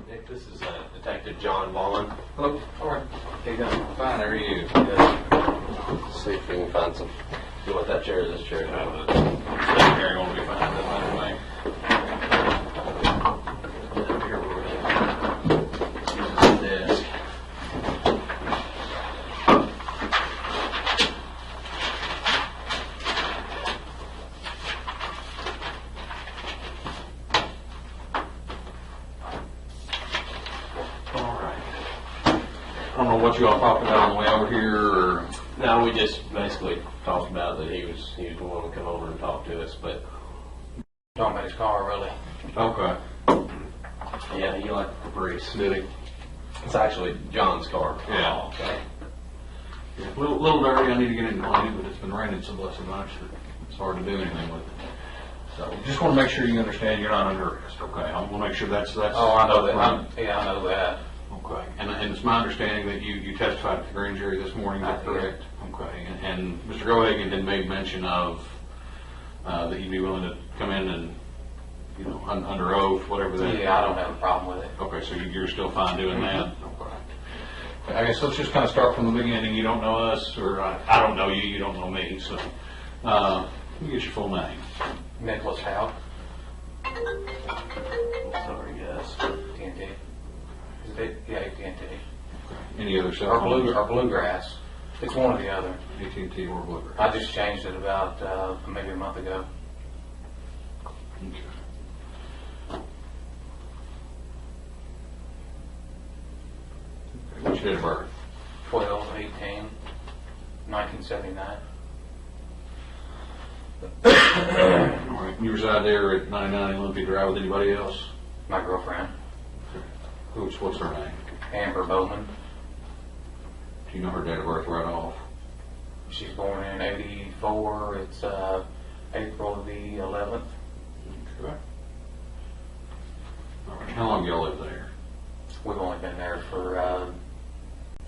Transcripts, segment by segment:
Nick, this is Detective John Vaughn. Hello. All right. How you doing? Fine, how are you? Good. See if we can find some. You want that chair or this chair? Secretary won't be fine. Doesn't matter way. Here we're going to use this desk. All right. I don't know what you all talked about on the way over here, or No, we just basically talked about that he was wanting to come over and talk to us, but Talking about his car, really. okay. yeah, he liked the Caprice. Did he? It's actually John's car. Yeah. Okay. Yeah. Little dirty. I need to get it cleaned, but it's been raining so blessed much that it's hard to do anything with it. So just want to make sure you understand you're not under arrest. Okay. I want to make sure that's. Oh, I know that. I know that. Okay, and it's my understanding that you testified at the grand jury this morning, is that correct? Okay, and Mr. Gohagan had made mention of that you'd be willing to come in and, you know, under oath, whatever that. Yeah, I don't have a problem with it. Okay, so you're still fine doing that? Okay. I guess let's just kind of start from the beginning. You don't know us, or I don't know you, you don't know me, so let me get your full name. Nicholas Houck, Sorry, guys. TNT. Is it? Yeah, TNT. Any other cell Or phones? Bluegrass. It's one or the other. AT&T or Bluegrass? I just changed it about maybe a month ago. Okay. What's your date of birth? 12/18/1979. All right. You reside there at 99 Olympia Drive with anybody else? My girlfriend, What's her name? Amber Bowman. Do you know her date of birth right off? She's born in '84. It's April the 11th. Okay. All right. How long y'all live there? We've only been there for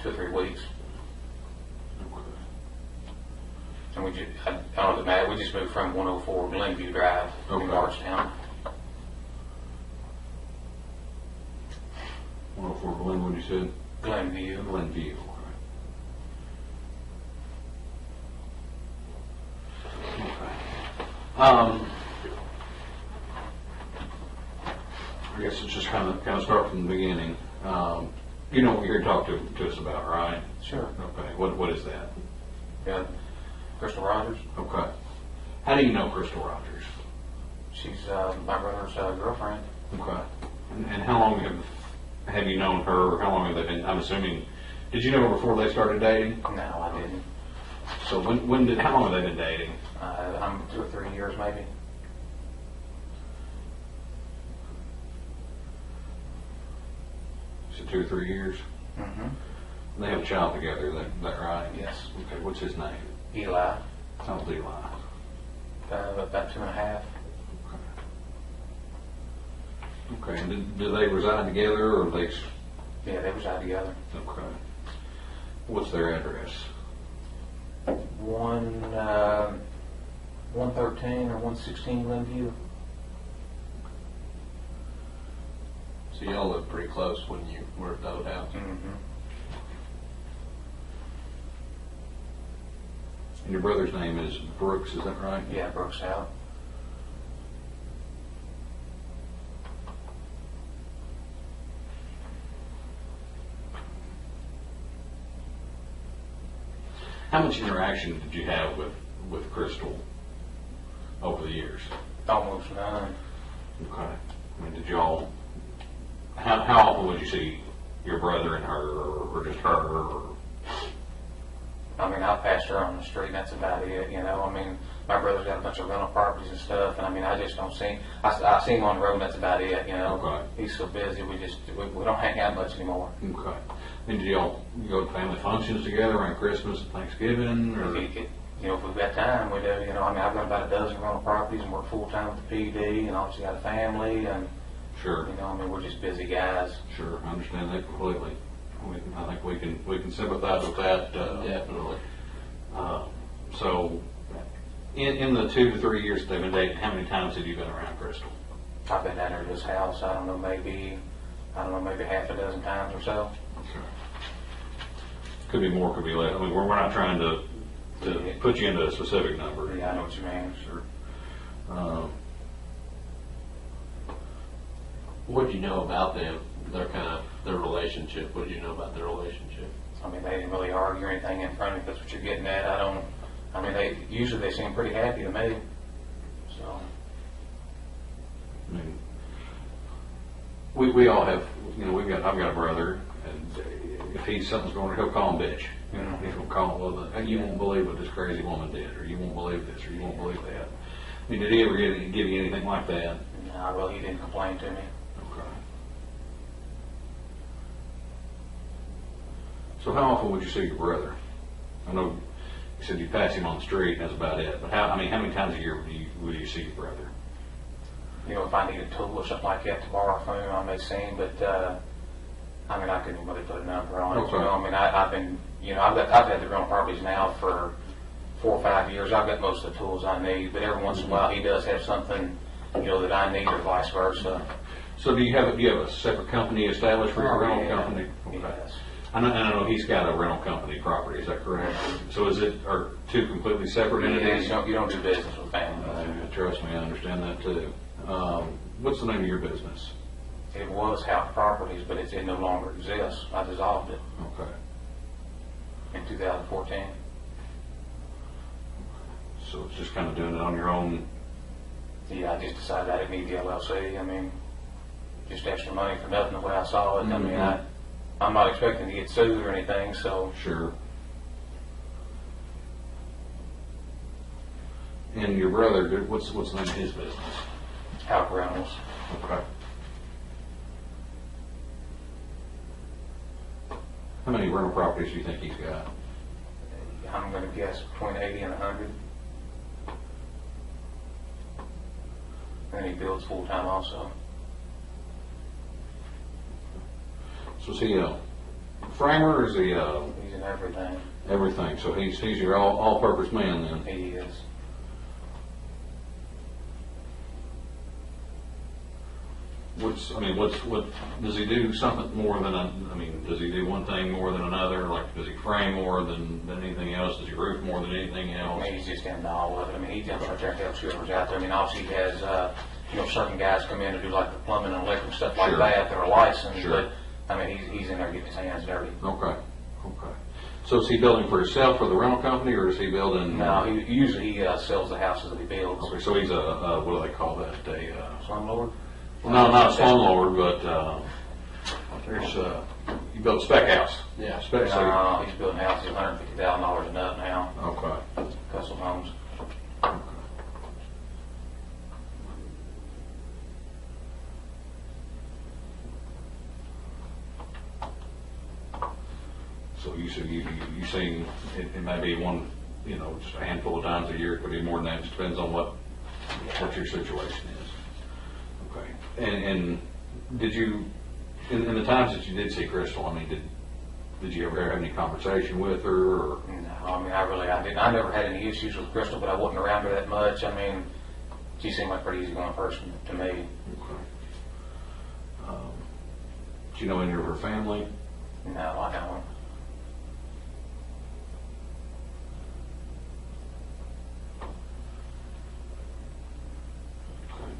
2 or 3 weeks. Okay. And I don't know if it matters, we just moved from 104 Glenview Drive Okay. in Bardstown. 104 Glenwood, you said? Glenview. Glenview. Okay. I guess it's just kind of start from the beginning. You know what you're here to talk to us about, right? Sure. Okay. What is that? Yeah. Crystal Rogers. Okay. How do you know Crystal Rogers? She's my brother's girlfriend. Okay. And how long have you known her? Or how long have they been? I'm assuming. Did you know her before they started dating? No, I didn't. So how long have they been dating? I'm 2 or 3 years maybe. So 2 or 3 years? Mm-hmm. They have a child together, that right? Yes. Okay, what's his name? Eli. How's Eli? About 2.5. Okay, and do they reside together, or they? Yeah, they reside together. Okay. What's their address? 113 or 116 Glenview. So y'all lived pretty close when you were at the old house. Mm-hmm. And your brother's name is Brooks, is that right? Yeah, Brooks out. How much interaction did you have with Crystal over the years? Almost none. Okay. I mean, did y'all? How often would you see your brother and her, or just her? Or? I mean, I passed her on the street, and that's about it, you know. I mean, my brother's got a bunch of rental properties and stuff, and I mean, I just don't see him. I see him on the road, and that's about it, you know. Okay. He's so busy, we don't hang out much anymore. Okay. And do y'all go to family functions together around Christmas and Thanksgiving? Or? If we've got time, we do, you know. I mean, I've got about a dozen rental properties and work full time with the PD, and obviously got a family, and, Sure. you know, I mean, we're just busy guys. Sure, I understand that completely. I think we can sympathize with that. Definitely. So, in the 2 to 3 years that they've been dating, how many times have you been around Crystal? I've been down there to his house, I don't know, maybe I don't know, maybe half a dozen times or so. Could be more, could be less. I mean, we're not trying to put you into a specific number. Yeah, I know what you mean. Sure. What'd you know about them? Their relationship. What did you know about their relationship? I mean, they didn't really argue or anything in front of me, if that's what you're getting at. I mean, they seem pretty happy to me, so. I mean, we all have, you know, I've got a brother, and if something's going on, he'll call him bitch. You know, he's gonna call him, well, you won't believe what this crazy woman did, or you won't believe this, or you won't believe that. I mean, did he ever give you anything like that? No, well, he didn't complain to me. Okay. So how often would you see your brother? I know you said you pass him on the street, and that's about it. But how many times a year would you see your brother? You know, if I need a tool or something like that to borrow from him, I may see him, but, I mean, I couldn't really put a number on it. Okay. You know, I mean, I've been, you know, I've had the rental properties now for 4 or 5 years. I've got most of the tools I need, but every once in a while he does have something, you know, that I need or vice versa. So do you have a separate company established for your rental company? Okay. Yes. I know he's got a rental company property, is that correct? So are two completely separate entities? You don't do business with families. Trust me, I understand that too. What's the name of your business? It was Houck Properties, but it no longer exists. I dissolved it Okay. in 2014. So it's just kind of doing it on your own? Yeah, I just decided I didn't need the LLC. I mean, just extra money for nothing the way I saw it. I mean, I'm not expecting to get sued or anything, so. Sure. And your brother, what's the name of his business? Houck Rentals. Okay. How many rental properties do you think he's got? I'm going to guess between 80 and 100. And he builds full-time also. So is he a framer or is he He's in everything. everything? So he's your all-purpose man then? He is. What does he do something more than does he do one thing more than another? Like, does he frame more than anything else? Does he roof more than anything I else? mean, he's just into all of it. I mean, he jumps right there and helps whoever's out there. I mean, obviously he has, you know, certain guys come in to do like the plumbing and electric stuff like Sure. that that are licensed, Sure. but I mean, he's in there getting his hands dirty. Okay. So is he building for himself for the rental company, or is he building? No, he sells the houses that he builds. Okay, so he's a what do they call that? Slumlord? No, not a slumlord, but there's you build a spec house. Yeah. Spec. No, he's building houses $150,000 and up now, Okay. custom homes. So you seen it may be one, you know, just a handful of times a year. It could be more than that. It just depends on what your situation is. Okay. And did you in the times that you did see Crystal? I mean, did you ever have any conversation with her? Or? No, I mean, I didn't. I never had any issues with Crystal, but I wasn't around her that much. I mean, she seemed like a pretty easygoing person to me. Okay. Do you know any of her family? No, I don't.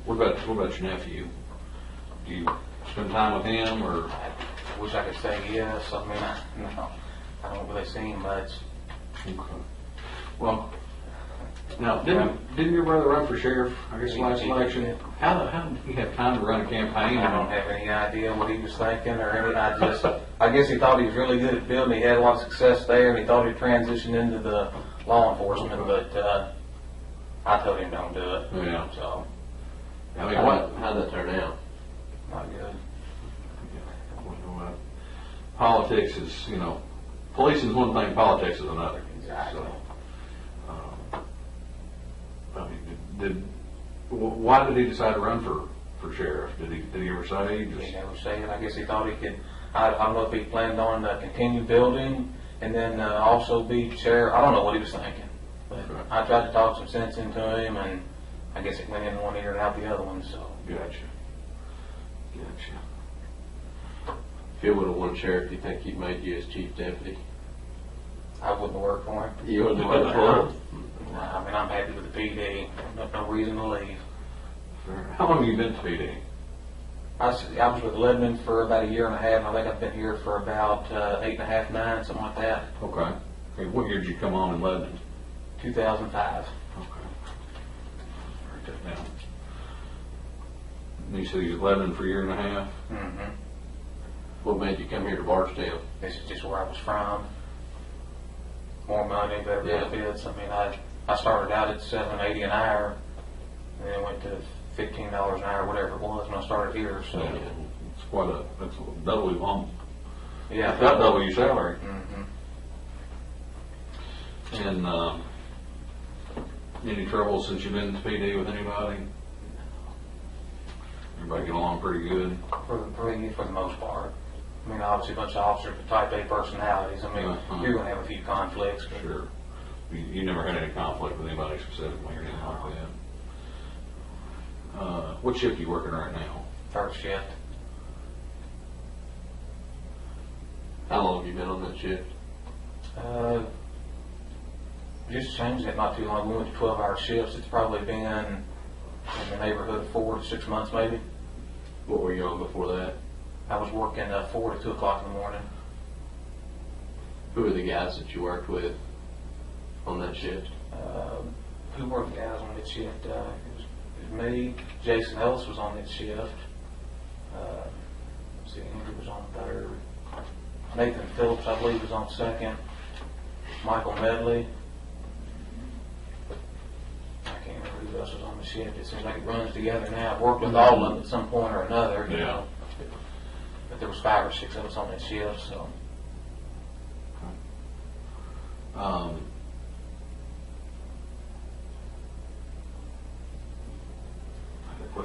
What about your nephew? Do you spend time with him, or? I wish I could say yes. I mean, no, I don't really see him much. Okay. Well, now didn't your brother run for sheriff? I guess last election. How did he have time to run a campaign? I don't have any idea what he was thinking or anything. I guess he thought he was really good at building. He had a lot of success there, and he thought he'd transition into the law enforcement. But I told him don't do it. Yeah. So I mean, how'd that turn out? not good. Politics is, you know, policing is one thing, politics is another. Exactly. So, I mean, why did he decide to run for sheriff? Did he ever say? He never said it. I guess he thought he could. I don't know if he planned on continue building and then also be sheriff. I don't know what he was thinking. But Okay. I tried to talk some sense into him, and I guess it went in one ear and out the other one. So Gotcha. If you would have won sheriff, do you think he'd made you his chief deputy? I wouldn't work for him. You wouldn't have worked for him? I mean, I'm happy with the PD. No reason to leave. How long have you been to PD? I was with Lebanon for about a year and a half. I think I've been here for about 8.5, 9, something like that. Okay. Okay. What year did you come on in Lebanon? 2005. Okay. Write that down. And you said you was at Lebanon for a year and a half? Mm-hmm. What made you come here to Barstown? This is just where I was from. More money, better benefits. I mean, I started out at $7.80 an hour, and then went to $15 an hour, whatever it was, when I started here. So Yeah. That's a double your bump. yeah, About double your salary. Mm-hmm. And any trouble since you've been to PD with anybody? Everybody get along pretty good? For the most part. I mean, obviously, a bunch of officers with type A personalities. I mean, you're going to have a few conflicts. But Sure. You never had any conflict with anybody specifically or anything like that? What shift are you working right now? Third shift. How long have you been on that shift? Just changed it not too long. We went to 12-hour shifts. It's probably been in the neighborhood of 4 to 6 months, maybe. What were you on before that? I was working 4 to 2 o'clock in the morning. Who were the guys that you worked with on that shift? Who were the guys on that shift? It was me. Jason Ellis was on that shift. Let's see, Andrew was on third. Nathan Phillips, I believe, was on second. Michael Medley. I can't remember who else was on the shift. It seems like it runs together now. I've worked with all of them at some point or another. You know. But there was 5 or 6 of us on that shift, so.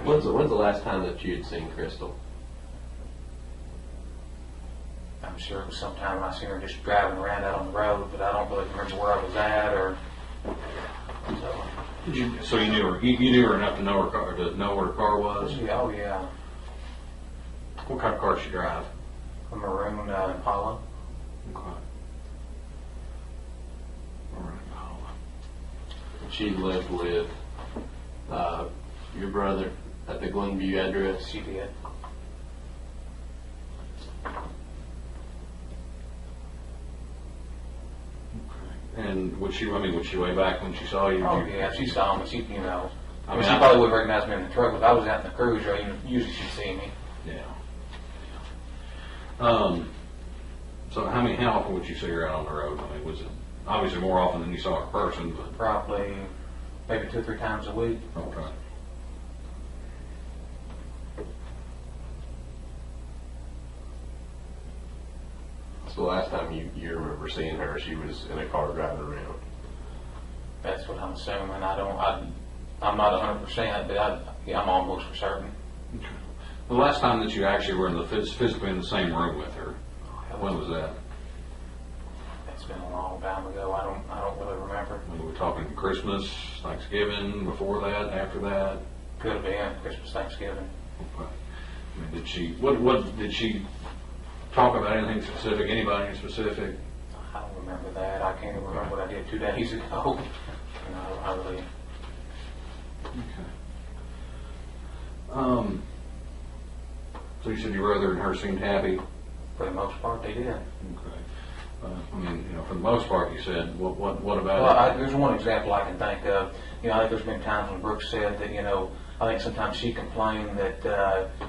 When's the last time that you had seen Crystal? I'm sure it was sometime when I seen her just driving around out on the road, but I don't really remember where I was at or. So you knew her. You knew her enough to know her car, to know where her car was. Yeah, oh yeah. What kind of car did she drive? A maroon Impala. Okay. She lived with your brother at the Glenview address. She did. And would she way back when she saw you? Oh yeah, she saw me. She, you know, I mean, she probably would recognize me in the truck, but I was out in the cruiser. Usually she'd see me. Yeah. So how often would you see her out on the road? I mean, was it obviously more often than you saw her in person? But Probably maybe 2 or 3 times a week. okay. So the last time you remember seeing her, she was in a car driving around. That's what I'm assuming. I'm not 100%, but I'm almost for certain. Okay. The last time that you actually were physically in the same room with her, when was that? It's been a long time ago. I don't really remember. Were we talking Christmas, Thanksgiving, before that, after that? Could have been Christmas, Thanksgiving. Okay. I mean, what did she talk about anything specific, anybody in specific? I don't remember that. I can't even remember what I did 2 days ago. I really. Okay. So you said your brother and her seemed happy? For the most part, they did. Okay. I mean, for the most part, you said, what about Well, there's one example I can think of. I think there's been times when Brooks said that, I think sometimes she complained that,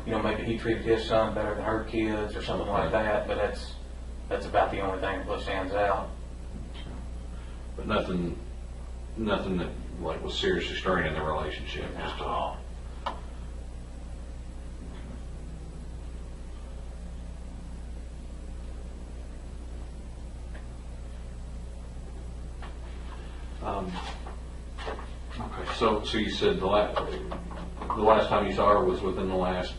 maybe he treated his son better than her kids or something like that, but that's about the only thing that really stands out. But nothing that was seriously straining the relationship. Just all. Okay, so you said the last time you saw her was within the last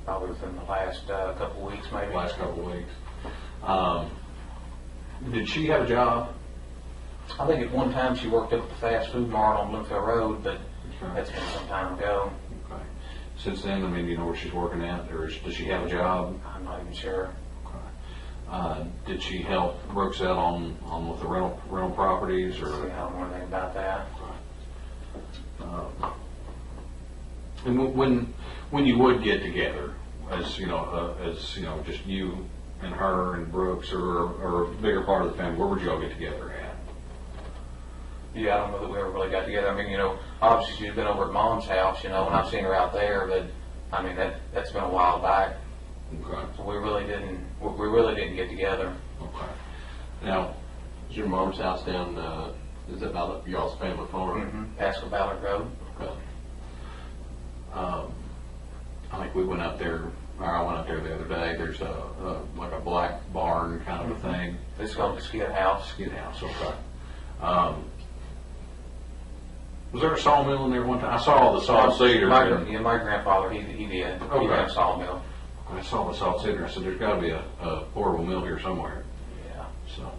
Probably within the last couple of weeks, maybe. couple of weeks. Did she have a job? I think at one time she worked up at the fast food mart on Bloomfield Road, but that's been some time ago. Okay. since then? I mean, do you know where she's working at, or does she have a job? I'm not even sure. Did she help Brooks out on with the rental properties, See, or? I don't know anything about that. And when you would get together, as you know, just you and her and Brooks, or a bigger part of the family, where would you all get together at? Yeah, I don't know that we ever really got together. I mean, obviously she's been over at Mom's house, and I've seen her out there, but I mean that's been a while back. Okay. So we really didn't get together. Okay. Now, Is your mom's house down, is it by y'all's family farm? Past Ballard Road. Okay. I think we went up there, or I went up there the other day. There's like a black barn kind of a thing. It's called the Skid House. Skid house, okay. Was there a sawmill in there one time? I saw the sawed cedar. My grandfather, he did. Okay. He had a sawmill. I saw the sawed cedar. I said, there's got to be a portable mill here somewhere. Yeah. So,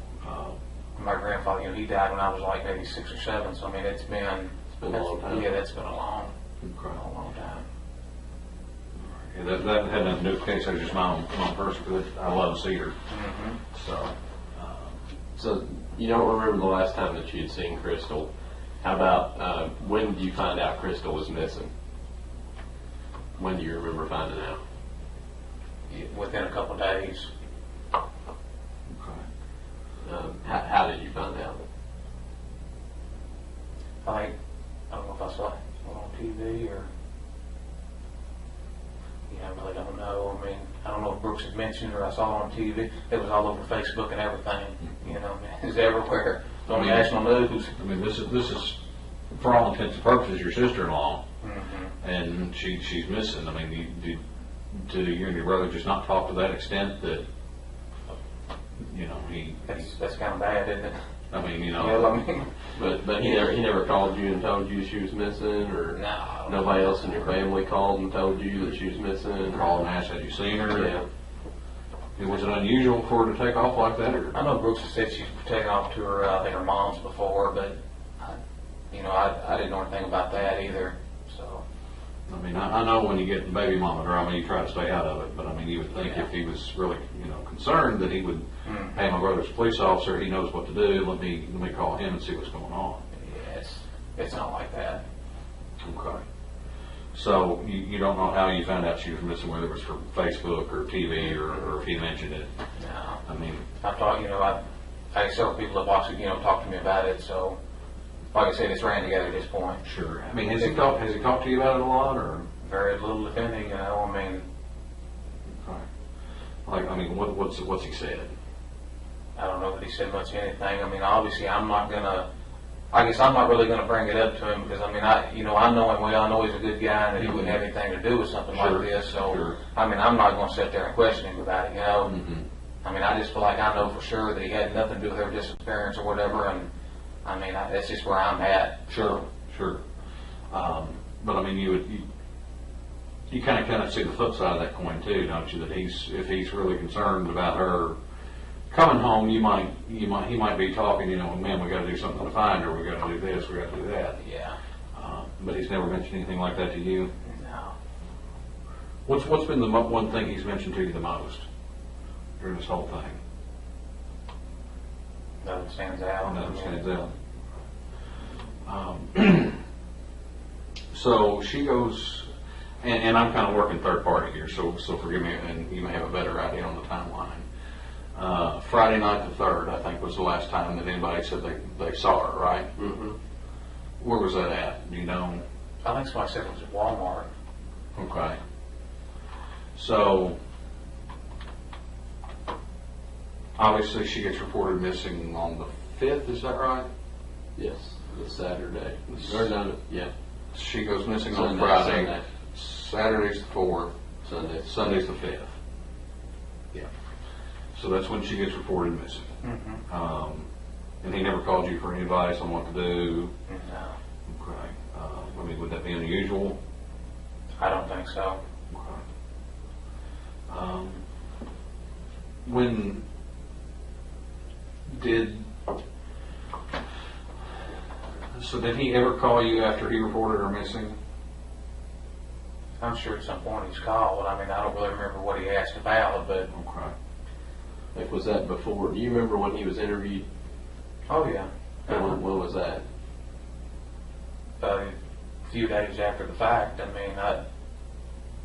My grandfather, he died when I was like maybe 6 or 7. So I mean, it's been a long time. Yeah, that's been a long okay. time. Yeah, that had nothing to do with the case. That was just my own personal good. I love cedar. So, So you don't remember the last time that you had seen Crystal. How about when did you find out Crystal was missing? When do you remember finding out? Within a couple of days. okay. How did you find out? I don't know if I saw it on TV or. Yeah, I really don't know. I mean, I don't know if Brooks had mentioned it or I saw it on TV. It was all over Facebook and everything. It's everywhere. It's on national news. I mean, this is for all intents and purposes your sister-in-law, and she's missing. I mean, do you and your brother just not talk to that extent that he? That's kind of bad, isn't it? I mean, But he never called you and told you she was missing, or No. nobody else in your family called and told you that she was missing. called and asked, had you seen her? Yeah. Was it unusual for her to take off like that, or? I know Brooks has said she's taken off to her, I think her mom's before, but I didn't know anything about that either. So I mean, I know when you get in baby mama drama, you try to stay out of it, but I mean, you would think if he was really, concerned that he would, hey, my brother's a police officer, he knows what to do, let me call him and see what's going on. yeah, it's not like that. Okay. So you don't know how you found out she was missing, whether it was from Facebook or TV or if he mentioned it? No. I mean, I thought, I had several people that watched it, talked to me about it, so like I said, it's ran together at this point. sure. I mean, has he talked to you about it a lot, or? Very little, if any, I mean, Okay. What's he said? I don't know that he said much of anything. I mean, obviously, I'm not really gonna bring it up to him because, I mean, I know him well. I know he's a good guy and that he wouldn't have anything to do with something Sure. like this. So, Sure. I mean, I'm not gonna sit there and question him about it, Mm-hmm. I mean, I just feel like I know for sure that he had nothing to do with her disappearance or whatever, and I mean, that's just where I'm at. Sure. But I mean, you kind of see the flip side of that coin too, don't you? That if he's really concerned about her coming home, he might be talking, man, we got to do something to find her. We got to do this. We got to do that. Yeah. But he's never mentioned anything like that to you. No. What's been the one thing he's mentioned to you the most during this whole thing? Nothing stands out. Nothing stands out. So she goes, and I'm kind of working third party here, so forgive me, and you may have a better idea on the timeline. Friday night the 3rd, I think, was the last time that anybody said they saw her, right? Mm-hmm. Where was that at? Do you know? I think somebody said it was at Walmart. Okay. So, obviously she gets reported missing on the 5th, is that right? Yes, the Saturday. Or no, yeah, She goes missing on Sunday, Friday. Sunday. Saturday's the 4th. Sunday. Sunday's the 5th. Yeah. So that's when she gets reported missing. And he never called you for any advice on what to do? No. Okay. I mean, would that be unusual? I don't think so. Okay. When did he ever call you after he reported her missing? I'm sure at some point he's called. I mean, I don't really remember what he asked about, but Okay. Like, was that before? Do you remember when he was interviewed? oh yeah. When was that? A few days after the fact. I mean,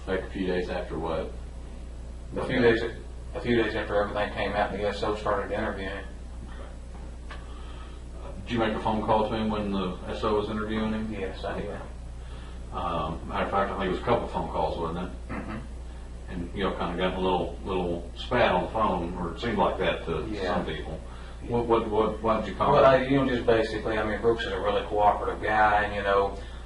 Like a few days after what? a few days after everything came out, and the SO started interviewing. Did you make a phone call to him when the SO was interviewing him? Yes, I did. Matter of fact, I think it was a couple of phone calls, wasn't it? Mm-hmm. And you know, kind of got a little spat on the phone, or it seemed like that to Yeah. some people. What did you call Well, him? just basically, I mean, Brooks is a really cooperative guy, and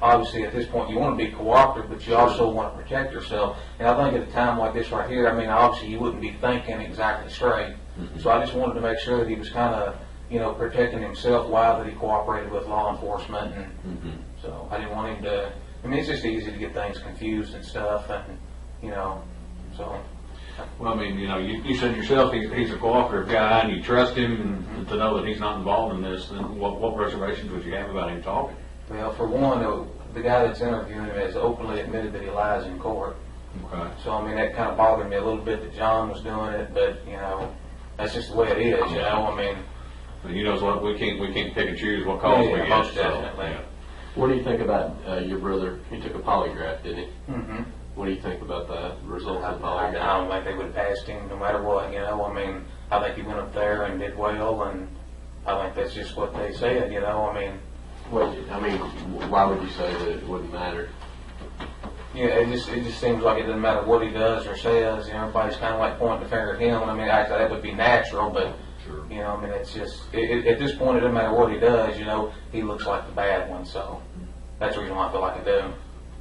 obviously at this point you want to be cooperative, but you also want to protect yourself. And I think at a time like this right here, I mean, obviously you wouldn't be thinking exactly straight. Mm-hmm. So I just wanted to make sure that he was kind of, protecting himself while that he cooperated with law enforcement, and Mm-hmm. so I didn't want him to. I mean, it's just easy to get things confused and stuff, and so. Well, I mean, you said yourself he's a cooperative guy, and you trust him, and to know that he's not involved in this. Then what reservations would you have about him talking? Well, for one, the guy that's interviewing him has openly admitted that he lies in court. Okay. So, I mean, that kind of bothered me a little bit that John was doing it, but, that's just the way it is, I mean. But you know what? We can't pick and choose what calls we Yeah, get. most so, definitely. yeah. What do you think about your brother? He took a polygraph, didn't he? Mm-hmm. What do you think about the results of the I polygraph? don't think they would have passed him no matter what, I mean, I think he went up there and did well, and I think that's just what they said, I mean. Why would you say that it wouldn't matter? Yeah, it just seems like it doesn't matter what he does or says, everybody's kind of like pointing the finger at him, and I mean, actually that would be natural, but, Sure. I mean, it's just, at this point, it doesn't matter what he does, he looks like the bad one, so that's the reason why I feel like I do.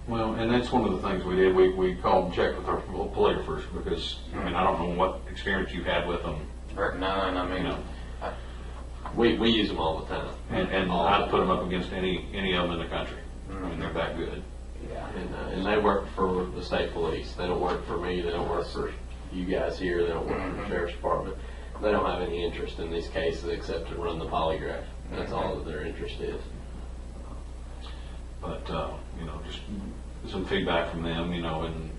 Well, and that's one of the things we did. We called and checked with our polygraphers because, I mean, I don't know what experience you've had with them. None, I mean, We use them all the time. And All I'd the put them time. up against any of them in the country. I mean, they're that good. yeah. And they work for the state police. They don't work for me. They don't work for you guys here. They don't work for the sheriff's department. They don't have any interest in these cases except to run the polygraph. That's all that their interest is. But, just some feedback from them, and,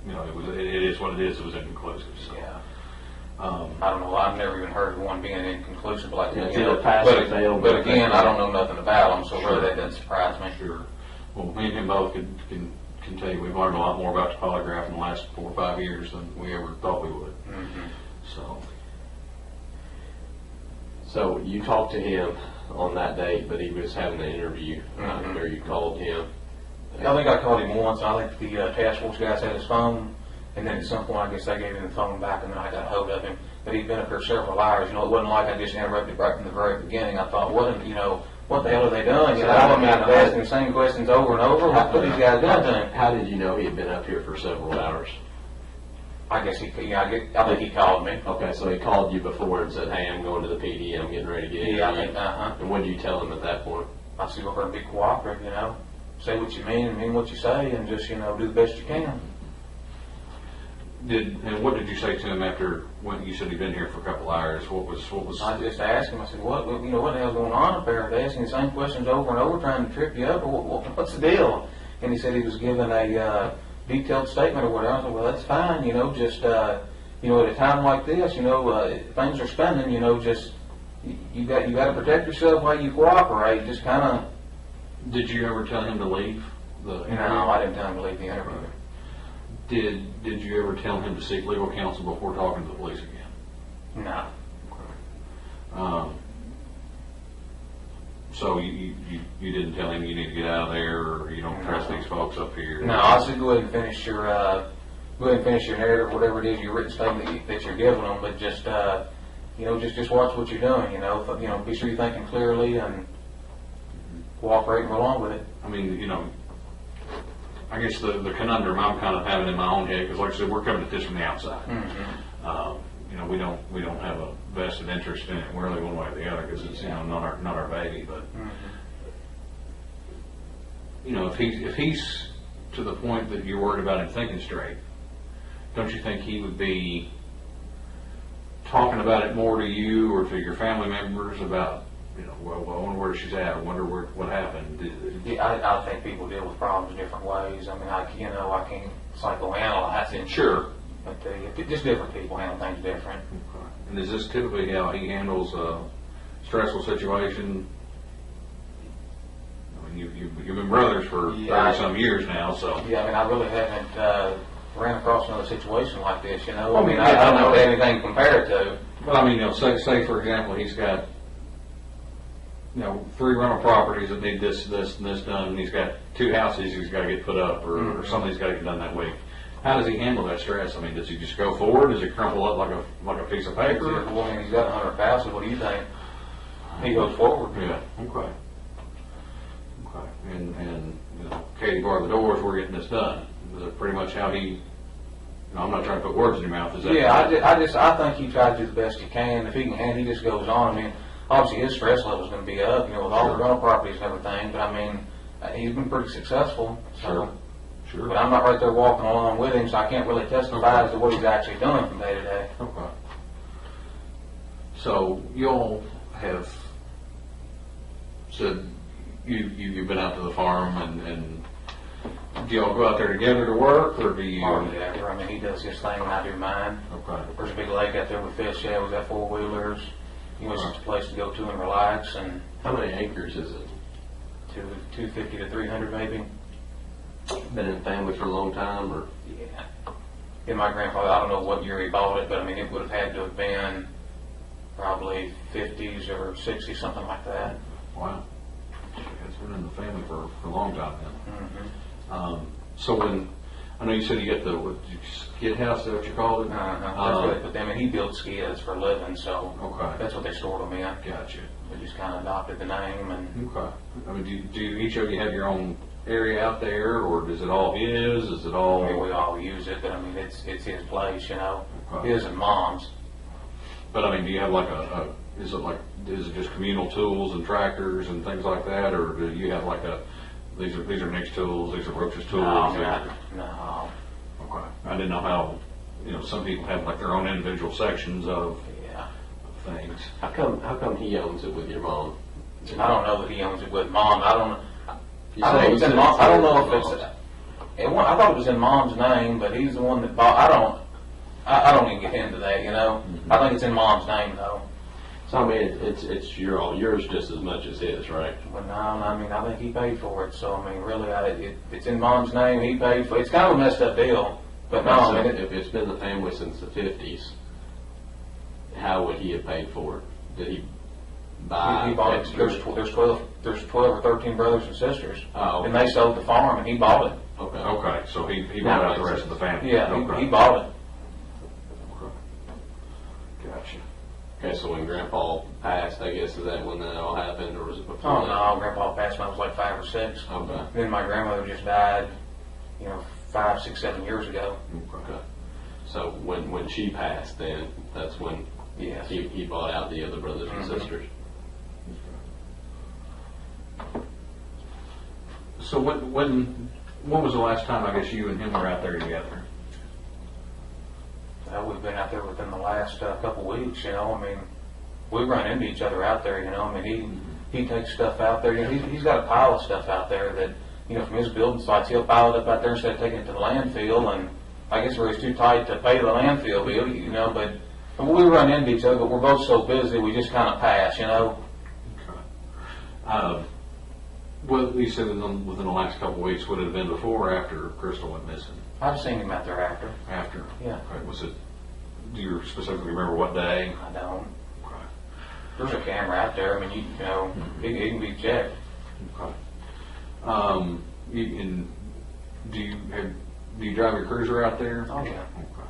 it is what it is. It was inconclusive. So. Yeah. I don't know. I've never even heard of one being inconclusive like that. It's either pass or fail. But again, I don't know nothing about them, so really that doesn't surprise me. Sure. Well, me and him both can tell you we've learned a lot more about the polygraph in the last 4 or 5 years than we ever thought we would. Mm-hmm. So you talked to him on that date, but he was having an interview after you called him. I think I called him once. I think the task force guys had his phone, and then at some point I guess they gave him the phone back, and then I got a hold of him. But he'd been up here several hours. It wasn't like I just interrupted right from the very beginning. I thought, what the hell are they doing? I mean, I've asked him the same questions over and over. What are these guys doing to him? How did you know he had been up here for several hours? I guess I think he called me. Okay, so he called you before and said, "Hey, I'm going to the PD. I'm getting ready to get Yeah, I interviewed." think, And what did you tell him at that point? I said, we're going to be cooperative, say what you mean and mean what you say, and just, do the best you can. And what did you say to him after when you said he'd been here for a couple hours? What was? I just asked him, I said, what the hell's going on up there? Are they asking the same questions over and over, trying to trip you up, or what's the deal? And he said he was given a detailed statement or whatever. I said, well, that's fine, just, at a time like this, things are spinning, just, you got to protect yourself while you cooperate, just kind of. Did you ever tell him to leave the interview? No, I didn't tell him to leave the interview. Did you ever tell him to seek legal counsel before talking to the police again? No. So you didn't tell him you need to get out of there, or you don't trust these folks up here? No, I said go ahead and finish your narrative, whatever it is, your written statement that you're giving them, but just just watch what you're doing. Be sure you're thinking clearly and cooperating along with it. I mean, I guess the conundrum I'm kind of having in my own head, because like I said, we're coming at this from the outside. Mm-hmm. We don't have a vested interest in it really one way or the other, because it's not our baby. But if he's to the point that you're worried about him thinking straight, don't you think he would be talking about it more to you or to your family members about you know, well, I wonder where she's at, I wonder what happened. Yeah, I think people deal with problems different ways. I mean, I can't psychoanalyze it. Sure. But just different people handle things different. Okay. And is this typically how he handles a stressful situation? I mean, you've been brothers for 30-some years now, so. Yeah, I mean, I really haven't ran across another situation like this, you know? Well, I mean, I don't know anything to compare it to. Well, I mean, you know, say for example, he's got, you know, 3 rental properties that need this, and this done, and he's got 2 houses he's got to get put up, or something's got to get done that week. How does he handle that stress? I mean, does he just go forward? Does he crumple up like a piece of paper? Well, I mean, he's got 100,000. What do you think? He goes forward. Yeah. Okay. Okay. And you know, Katie, bar the doors. We're getting this done. Is it pretty much how he? You know, I'm not trying to put words in your mouth. Is that? Yeah, I think he tries to do the best he can. If he can, he just goes on. I mean, obviously his stress level's going to be up, you know, with all the rental properties and everything. But I mean, he's been pretty successful. So. Sure. But I'm not right there walking along with him, so I can't really testify as to what he's actually doing from day to day. Okay. So you all have said you've been out to the farm, and do y'all go out there together to work, or do you? Hardly ever. I mean, he does his thing and I do mine. Okay. There's a big lake out there with fish. Yeah, we got 4-wheelers. You know, it's just a place to go to and relax. And How many acres is it? 250 to 300 maybe. Been in the family for a long time, or? Yeah. Yeah, my grandfather, I don't know what year he bought it, but I mean, it would have had to have been probably 50s or 60s, something like that. Wow. It's been in the family for a long time then. Mm-hmm. So when, I know you said you got the skid house, is that what you called it? That's what they put them in. He built skids for a living, so Okay. that's what they stored them in. Gotcha. They just kind of adopted the name and. Okay. I mean, do each of you have your own area out there, or is it all his? Is it all? I mean, we all use it, but I mean, it's his place, you know. Okay. His and mom's. But I mean, do you have like is it just communal tools and tractors and things like that, or do you have like these are Nick's tools, these are Roach's tools? No. Okay. I didn't know how, you know, some people have like their own individual sections of Yeah. things. How come he owns it with your mom? I don't know that he owns it with mom. I don't You know say if mom. I don't know if it's. I thought it was in mom's name, but he's the one that bought. I don't even get into that, you know. I think it's in mom's name though. So I mean, it's yours just as much as his, right? But no, I mean, I think he paid for it. So I mean, really, it's in mom's name. He paid for it. It's kind of a messed up deal. But no, So I mean, if it's been the family since the 50s, how would he have paid for it? Did he buy? he bought it. There's 12 or 13 brothers and sisters, Oh, okay. and they sold the farm, and he bought it. Okay. Okay, so he bought out the rest of the family. Yeah, Okay. he bought it. Okay. Gotcha. Okay, so when Grandpa passed, I guess, is that when that all happened, or was it before Oh that? no, Grandpa passed when I was like 5 or 6. Okay. Then my grandmother just died, 5, 6, 7 years ago. Okay. So when she passed, then that's when Yes. he bought out the other brothers and Mhm. sisters. So when was the last time, I guess, you and him were out there together? We've been out there within the last couple weeks, I mean, we run into each other out there, I mean, he takes stuff out there, he's got a pile of stuff out there that, from his building sites, he'll pile it up out there instead of taking it to the landfill, and I guess where he's too tight to pay the landfill bill, but we run into each other, but we're both so busy, we just kind of pass, Okay. Well, you said within the last couple of weeks, would it have been before or after Crystal went missing? I've seen him out there after. After? Yeah. Okay. Was it, do you specifically remember what day? I don't. Okay. There's a camera out there, I mean, it can be checked. Okay. Do you drive your cruiser out there? Oh, yeah. Okay.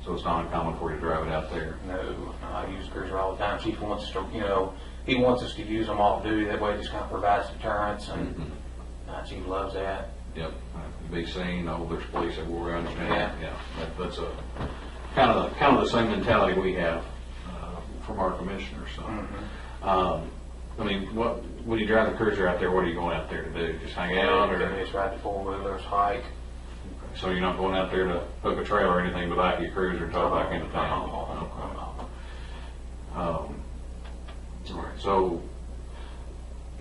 So it's not uncommon for you to drive it out there? No, I use cruiser all the time. Chief wants us to, he wants us to use them off duty. That way it just kind of provides deterrence, and Chief loves that. Yep. Be seen. Oh, there's police everywhere. I understand. Yeah. Yeah. That's a kind of the same mentality we have from our commissioner. So, I mean, when you drive the cruiser out there, what are you going out there to do? Just hang out, or Just ride the 4-wheelers, hike. so you're not going out there to hook a trailer or anything, but back your cruiser and tow back into town? No. All right. So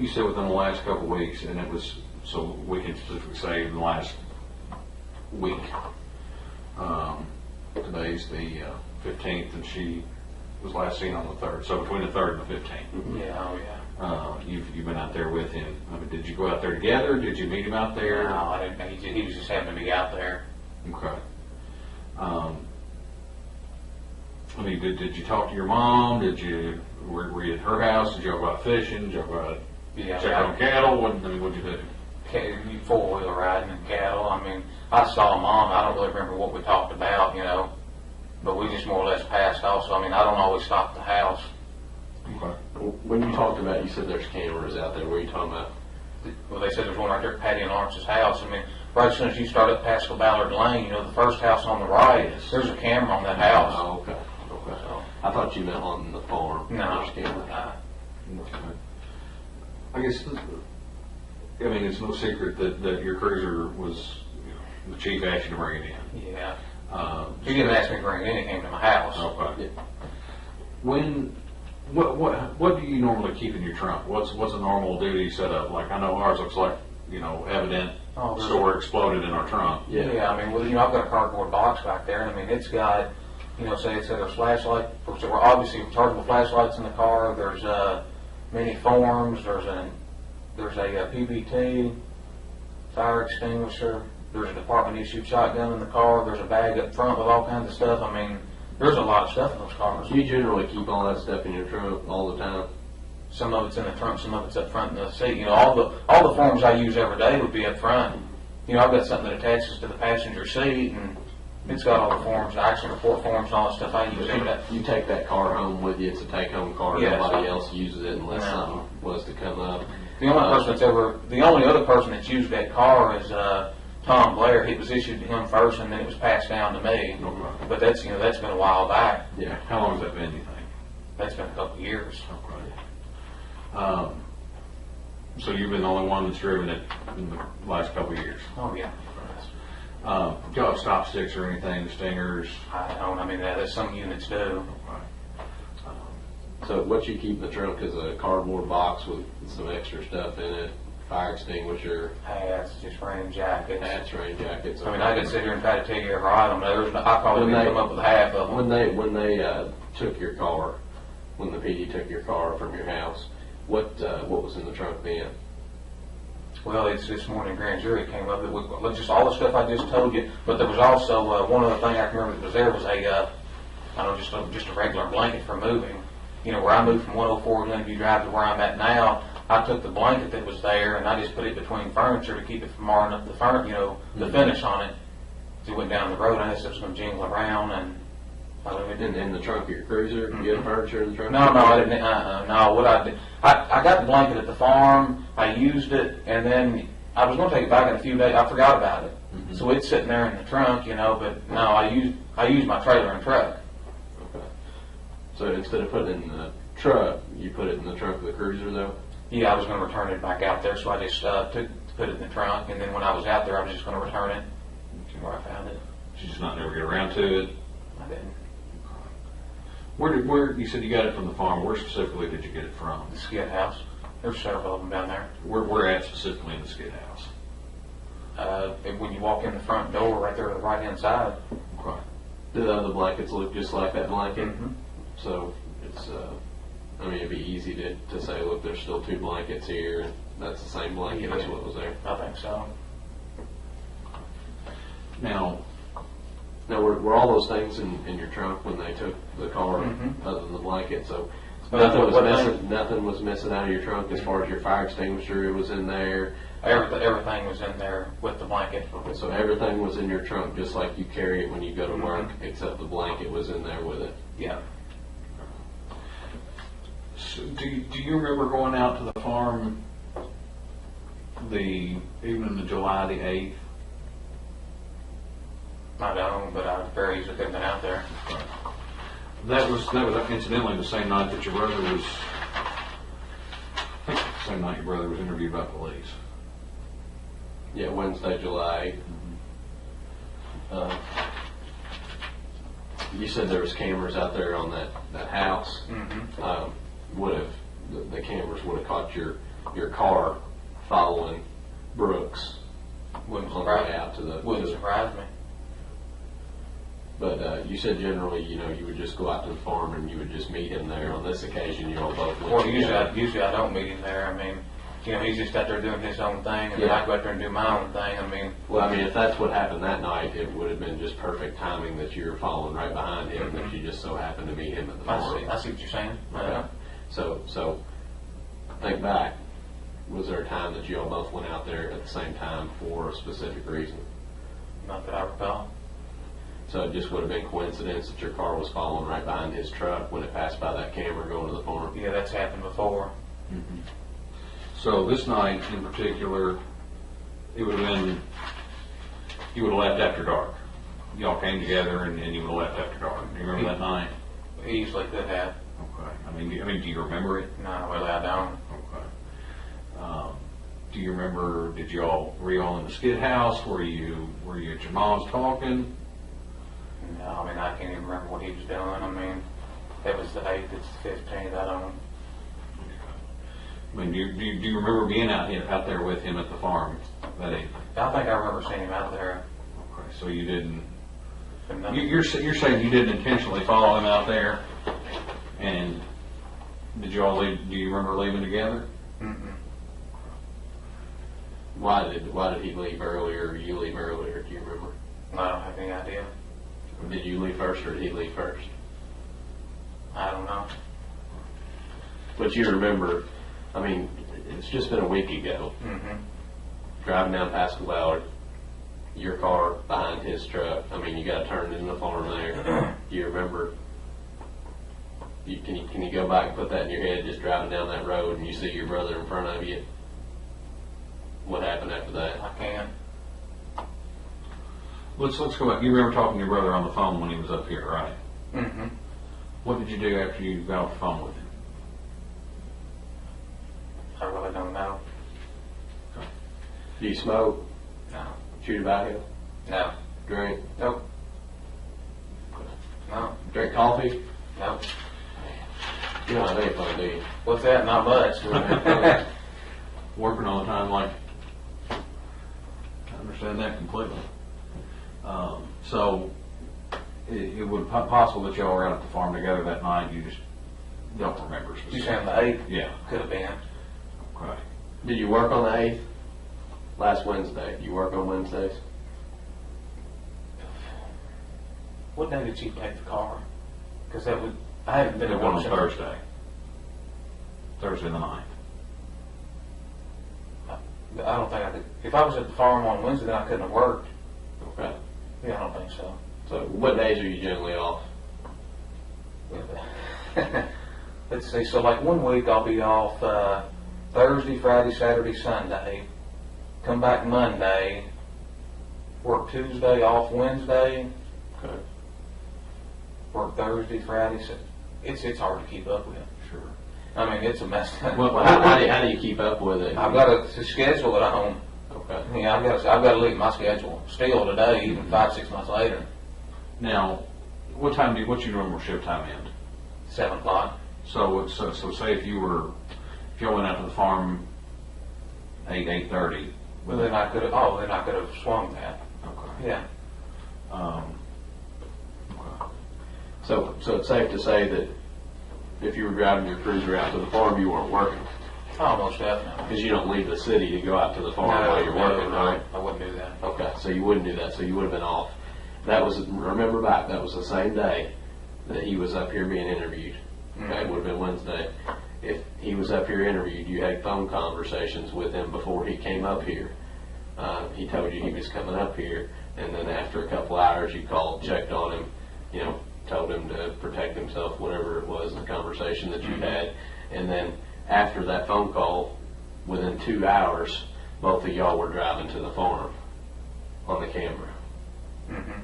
You said within the last couple of weeks, and it was, so we can specifically say in the last week. Today's the 15th, and she was last seen on the 3rd, so between the 3rd and the 15th. Yeah, oh yeah. You've been out there with him. I mean, did you go out there together? Did you meet him out there? No, I didn't. He was just having to be out there. Okay. I mean, did you talk to your mom? Were you at her house? Did you go out fishing? Did you go out check on cattle? What'd you do? 4-wheeler riding and cattle. I mean, I saw Mom. I don't really remember what we talked about, but we just more or less passed off. So I mean, I don't always stop at the house. Okay. When you talked about, you said there's cameras out there. What are you talking about? Well, they said there's one right there at Patty and Lawrence's house. I mean, right as soon as you start up past the Ballard Lane, the first house on the right, there's a camera on that house. Oh, okay. Okay. So, I thought you meant on the farm. no, There's cameras. Okay. I guess, I mean, it's no secret that your cruiser was, the chief asked you to bring it in. yeah. He didn't ask me to bring it in. He came to my house. Okay. What do you normally keep in your trunk? What's a normal duty setup? Like, I know ours looks like, evident store exploded in our trunk. Yeah, I mean, well, I've got a cardboard box back there, and I mean, it's got, say it's got a flashlight. So we're obviously chargeable flashlights in the car. There's many forms. There's a PBT, fire extinguisher. There's a department issued shotgun in the car. There's a bag up front with all kinds of stuff. I mean, there's a lot of stuff in those cars. Do you generally keep all that stuff in your trunk all the time? Some of it's in the trunk, some of it's up front in the seat. All the forms I use every day would be up front. I've got something that attaches to the passenger seat, and it's got all the forms, the accident report forms, and all that stuff I use every day. You take that car home with you. It's a take-home car. Yes. Nobody else uses it unless something was to come up. The only other person that's used that car is Tom Blair. It was issued to him first, and then it was passed down to me. Okay. But that's been a while back. Yeah. How long has that been, you think? That's been a couple of years. Okay. So you've been the only one that's driven it in the last couple of years? Oh yeah. Do you have stop sticks or anything, stingers? I don't. I mean, that's some units do. So what you keep in the trunk is a cardboard box with some extra stuff in it, fire extinguisher, Hats, just rain jackets. hats, rain jackets. I mean, I could sit here and try to tell you every item. I probably didn't come up with half of them. When they took your car, when the PD took your car from your house, what was in the trunk then? Well, it's this morning grand jury came up with just all the stuff I just told you. But there was also one other thing I can remember that was there was just a regular blanket for moving. Where I moved from 104 Glenview Drive to where I'm at now, I took the blanket that was there and I just put it between furniture to keep it from marring up the finish on it. So it went down the road. I knew it was going to jingle around and. In the trunk of your cruiser? You had furniture in the trunk? No, I didn't. No, what I did, I got the blanket at the farm. I used it, and then I was going to take it back in a few days. I forgot about it, so it's sitting there in the trunk, But no, I used my trailer and truck. Okay. So instead of putting it in the truck, you put it in the trunk of the cruiser, though? Yeah, I was going to return it back out there, so I just put it in the trunk, and then when I was out there, I was just going to return it where I found it. Did you just not never get around to it? I didn't. Where you said you got it from the farm? Where specifically did you get it from? The skid house. There's several of them down there. Where at specifically in the skid house? When you walk in the front door, right there on the right hand side. Okay. Do the other blankets look just like that blanket? Mm-hmm. So it's, it'd be easy to say, look, there's still 2 blankets here, and that's the same blanket, that's what was there. I think so. Now, were all those things in your trunk when they took the car, other than the blanket? So nothing was missing out of your trunk as far as your fire extinguisher. It was in there. Everything was in there with the blanket. Okay, so everything was in your trunk, just like you carry it when you go to work, except the blanket was in there with it. Yeah. So do you remember going out to the farm even the July the 8th? I don't, but I very easily could have been out there. That was incidentally the same night that your brother was. I think it's the same night your brother was interviewed by police. Yeah, Wednesday, July 8th. You said there was cameras out there on that house. Mm-hmm. The cameras would have caught your your car following Brooks Wouldn't on the way surprise out to the. Wouldn't surprise me. But you said generally, you would just go out to the farm and you would just meet him there. On this occasion, you all both went Well, together. usually I don't meet him there. I mean, he's just out there doing his own thing, and then I go out there and do my own thing. I mean, Well, I mean, if that's what happened that night, it would have been just perfect timing that you were following right behind him, that you just so happened to meet him at the farm. I see what you're saying. Okay. So think back. Was there a time that you all both went out there at the same time for a specific reason? Not that I recall. So it just would have been coincidence that your car was following right behind his truck when it passed by that camera going to the farm? Yeah, that's happened before. So this night in particular, it would have been, you would have left after dark. Y'all came together and you would have left after dark. Do you remember that night? He usually could have. Okay. I mean, do you remember it? No, really, I don't. Okay. Do you remember, were you all in the skid house? Were you at your mom's talking? No, I mean, I can't even remember what he was doing. I mean, it was the 8th, it's the 15th, I don't. I mean, do you remember being out there with him at the farm that evening? I think I remember seeing him out there. Okay, so you didn't. But no- You're saying you didn't intentionally follow him out there, and did you all leave? Do you remember leaving together? Mm-mm. Why did he leave earlier or you leave earlier? Do you remember? I don't have any idea. Did you leave first or did he leave first? I don't know. But you remember, I mean, it's just been a week ago. Mm-hmm. Driving down Pascal Ballard, your car behind his truck. I mean, you got turned in the farm there. Do you remember? Can you go back and put that in your head? Just driving down that road and you see your brother in front of you. What happened after that? I can't. Let's go back. You remember talking to your brother on the phone when he was up here, right? Mm-hmm. What did you do after you got off the phone with him? I really don't know. Do you smoke? No. Chew tobacco? No. Drink? Nope. No. Drink coffee? Nope. You don't have any fun, do you? What's that? Not much. Working all the time, like, I understand that completely. So it would be possible that y'all were out at the farm together that night. You just don't remember You specifically. saying the 8th? Yeah. Could have been. Okay. Did you work on the 8th? Last Wednesday. You work on Wednesdays? What day did she take the car? Because I haven't been It to went on work Thursday. Thursday the 9th. I don't think I could. If I was at the farm on Wednesday, then I couldn't have worked. Okay. Yeah, I don't think so. So what days are you generally off? Let's see. So like one week I'll be off Thursday, Friday, Saturday, Sunday. Come back Monday. Work Tuesday, off Wednesday. Okay. Work Thursday, Friday. So it's hard to keep up with. Sure. I mean, it's a mess. Well, How do you keep up with it? I've got to schedule it at home. Okay. Yeah, I've got to leave my schedule still today, even 5-6 months later. Now, what's your normal shift time end? 7 o'clock. So say if y'all went out to the farm 8:30. Well, then I could have swung that. Okay. Yeah. Okay. So it's safe to say that if you were driving your cruiser out to the farm, you weren't working Almost definitely. because you don't leave the city to go out to the farm while you're working, right? I wouldn't do that. Okay, so you wouldn't do that. So you would have been off. Remember back, that was the same day that he was up here being interviewed. Okay, it would have been Wednesday. If he was up here interviewed, you had phone conversations with him before he came up here. He told you he was coming up here, and then after a couple hours, you called, checked on him, told him to protect himself, whatever it was, the conversation that you had. And then after that phone call, within 2 hours, both of y'all were driving to the farm on the camera. Mm-hmm.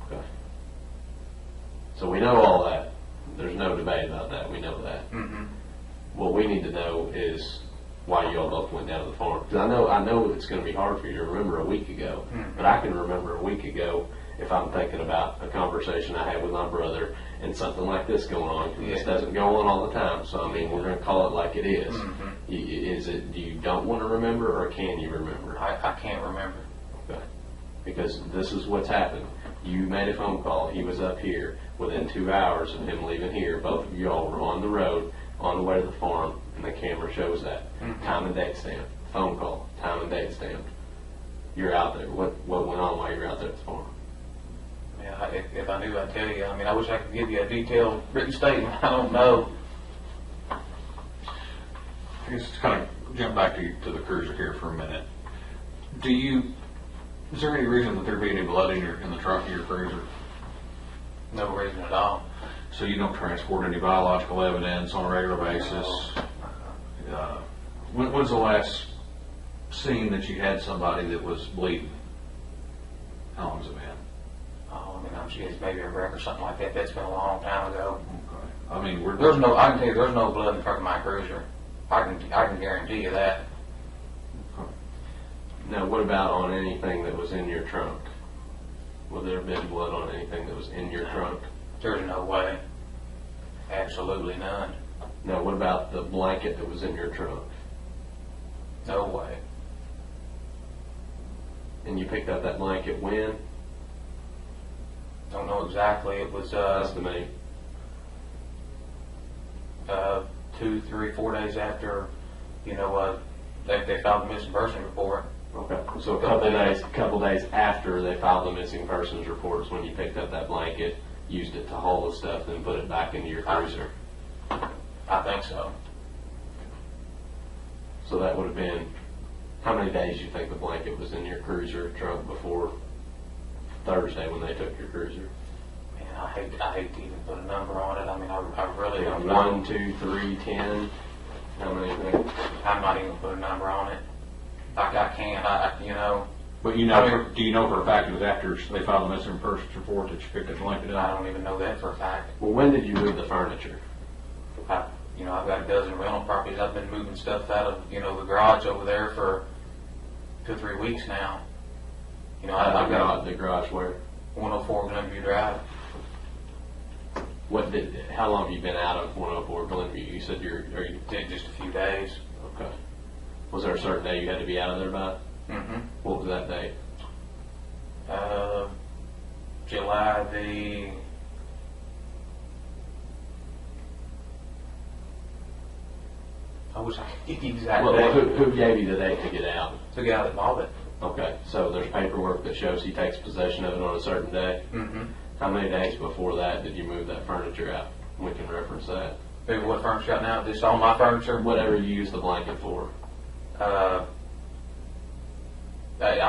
Okay. So we know all that. There's no debate about that. We know that. Mm-hmm. What we need to know is why y'all both went down to the farm. Because I know it's going to be hard for you to remember a week ago, but I can remember a week ago if I'm thinking about a conversation I had with my brother and something like this going on, 'cause this Yeah. doesn't go on all the time, so I mean, we're gonna call it like it is. Mhm. Is it, do you don't want to remember, or can you remember? I can't remember. Okay. Because this is what's happened. You made a phone call, he was up here, within 2 hours of him leaving here, both of you all were on the road, on the way to the farm, and the camera shows that. Time and date stamped, phone call, time and date stamped. You're out there, what went on while you were out there at the farm? Yeah, if I knew, I'd tell you. I mean, I wish I could give you a detailed written statement. I don't know. I guess just kind of jump back to the cruiser here for a minute. Is there any reason that there be any blood in the trunk of your cruiser? No reason at all. So you don't transport any biological evidence on a regular basis? When's the last scene that you had somebody that was bleeding? How long has it been? Oh, I mean, I'm sure it's maybe a wreck or something like that. That's been a long time ago. Okay. I mean, I can tell you, there's no blood in the trunk of my cruiser. I can guarantee you that. Now, what about on anything that was in your trunk? Would there have been blood on anything that was in your trunk? There's no way. Absolutely none. Now, what about the blanket that was in your trunk? No way. And you picked up that blanket when? Don't know exactly. It was Estimate. 2, 3, 4 days after, they filed the missing person report. Okay. So a couple days after they filed the missing persons report is when you picked up that blanket, used it to haul the stuff, then put it back into your cruiser. I think so. So that would have been, how many days you think the blanket was in your cruiser trunk before Thursday when they took your cruiser? Man, I hate to even put a number on it. I mean, I really don't know. 1, 2, 3, 10. How many things? I'm not even put a number on it. I can't. But do you know for a fact it was after they filed the missing persons report that you picked that blanket I up? don't even know that for a fact. Well, when did you move the furniture? I've got a dozen rental properties. I've been moving stuff out of, the garage over there for 2 or 3 weeks now. I've got the garage where? 104 Glenview Drive. How long have you been out of 104 Glenview? You said Just a few days. Okay. Was there a certain day you had to be out of there by? Mm-hmm. What was that date? July the... I wish I could get the exact Well, date. who gave you the date to get out? The guy that bought it. Okay, so there's paperwork that shows he takes possession of it on a certain day. Mm-hmm. How many days before that did you move that furniture out? We can reference that. Maybe what furniture got now? Just all my furniture? Whatever you use the blanket for. I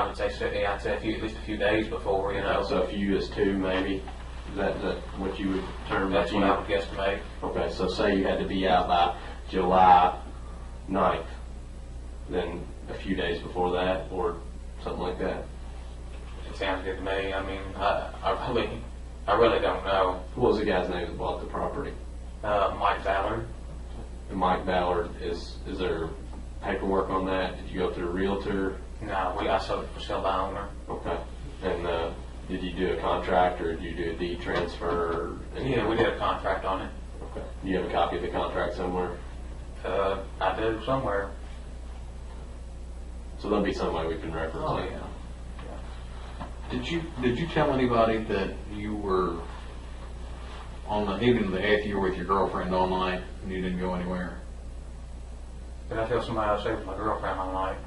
would say, I'd say at least a few days before, So if you use 2, maybe? Is that what you would term that? That's what I would guesstimate. Okay, so say you had to be out by July 9th, then a few days before that, or something like that? It sounds good to me. I mean, I really don't know. What was the guy's name that bought the property? Mike Ballard. And Mike Ballard, is there paperwork on that? Did you go through a realtor? No, I sold it for sale by owner. Okay. And did you do a contract, or did you do a deed transfer? Or Yeah, we did a contract on it. Okay. Do you have a copy of the contract somewhere? I do somewhere. So there'll be some way we can reference Oh, it. yeah. Did you tell anybody that you were on the evening of the 8th you were with your girlfriend all night and you didn't go anywhere? Did I tell somebody I stayed with my girlfriend all night?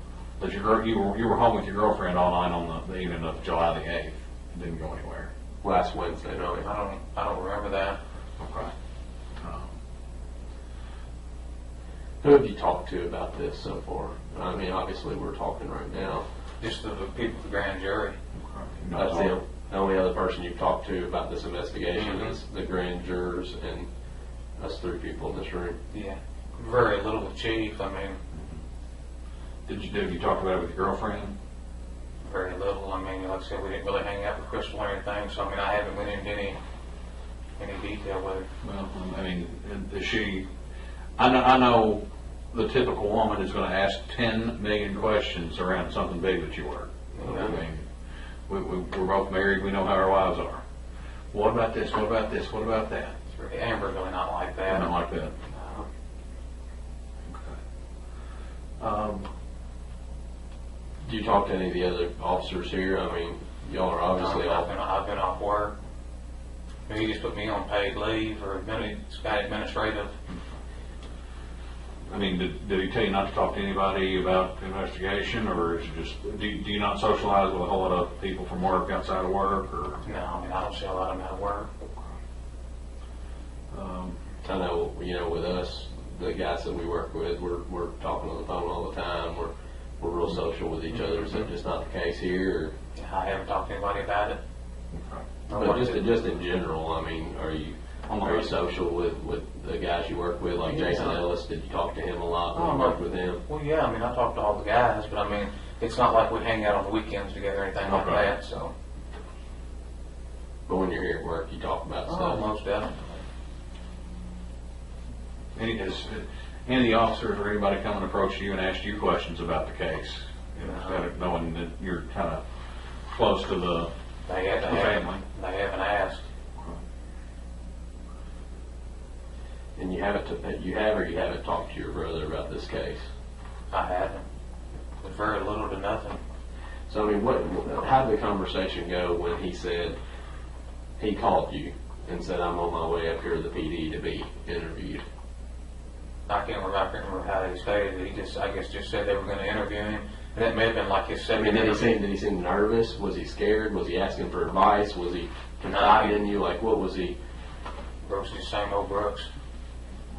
That you were home with your girlfriend all night on the evening of July the 8th and didn't go anywhere? Last Wednesday night. I don't remember that. Okay. Who have you talked to about this so far? I mean, obviously we're talking right now. Just the people at the grand jury. That's the only other person you've talked to about this investigation Mhm. is the grand jurors and us 3 people in this room. Yeah. Very little with Chief. I mean, Did you talk about it with your girlfriend? very little. I mean, like I said, we didn't really hang out with Crystal or anything, so I mean, I haven't went into any detail with her. Well, I mean, is she? I know the typical woman is going to ask 10 million questions around something big that you work. Yeah. I mean, we're both married, we know how our wives are. What about this, what about this, what about that? Amber's really not like I that. don't like that. Do you talk to any of the other officers here? I mean, y'all are obviously I've off. been off work. He just put me on paid leave or administrative. I mean, did he tell you not to talk to anybody about the investigation, or is it just, do you not socialize with a whole lot of people from work outside of work, or? No, I mean, I don't see a lot of them out of work. I know, with us, the guys that we work with, we're talking on the phone all the time. We're real social with each other. Is that just not the case here? I haven't talked to anybody about it. But just in general, I mean, are you social with the guys you work with, like Yeah. Jason Ellis? Did you talk to him a lot when you worked with him? Well, yeah, I mean, I talk to all the guys, but I mean, it's not like we hang out on the weekends together or anything like Okay. that, so. But when you're here at work, you talk about Oh, stuff. most definitely. Any of the officers or anybody come and approach you and ask you questions about the case? Instead of knowing that you're kind of close to the They haven't asked. And you haven't talked to your brother about this case. I haven't. With very little to nothing. So I mean, how did the conversation go when he called you and said, "I'm on my way up here to the PD to be interviewed"? I can't remember how he stated it. He just, I guess, just said they were going to interview him. And that may have been like his I second mean, interview. did he seem nervous? Was he scared? Was he asking for advice? Was he confiding in you? Like, what was he? Brooks is the same old Brooks.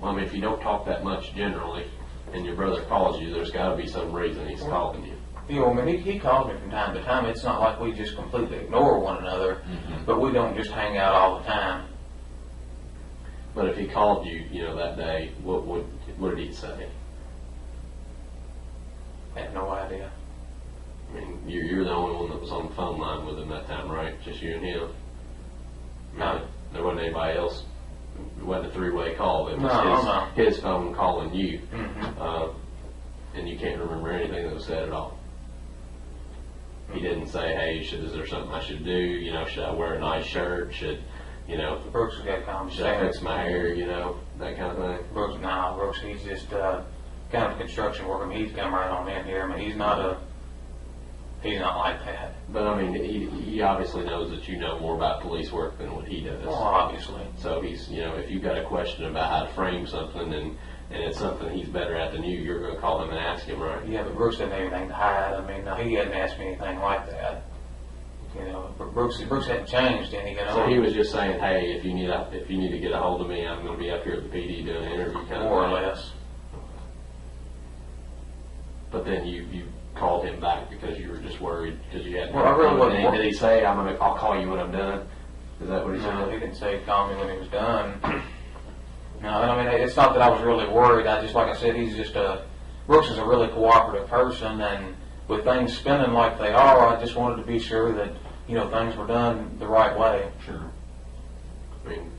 Well, I mean, if you don't talk that much generally, and your brother calls you, there's got to be some reason he's calling you. You know, I mean, he calls me from time to time. It's not like we just completely ignore one another, but we don't just hang out all the time. But if he called you, that day, what did he say? I have no idea. I mean, you're the only one that was on the phone line with him that time, right? Just you and him. No. There wasn't anybody else. It wasn't a three-way call. It was No. his phone calling you, Mm-hmm. and you can't remember anything that was said at all. He didn't say, "Hey, is there something I should do? Should I wear a nice shirt? Should Brooks has got common should I fix sense. my hair? That kind of thing." Brooks, he's just kind of a construction worker. I mean, he's come right on in here. I mean, he's not like that. But I mean, he obviously knows that you know more about police work than what he does. Well, obviously. So he's, if you've got a question about how to frame something and it's something he's better at than you, you're going to call him and ask him, right? Yeah, but Brooks didn't have anything to hide. I mean, he hadn't asked me anything like that. Brooks hadn't changed any. So he was just saying, "Hey, if you need to get a hold of me, I'm going to be up here at the PD doing an interview," kind of more or thing. less. But then you called him back because you were just worried because you hadn't. Well, I really wasn't worried. Did he say, I'll call you when I'm done"? Is that what he No, said? he didn't say he'd call me when he was done. No, I mean, it's not that I was really worried. I just, like I said, Brooks is a really cooperative person, and with things spinning like they are, I just wanted to be sure that, things were done the right way. Sure. I mean,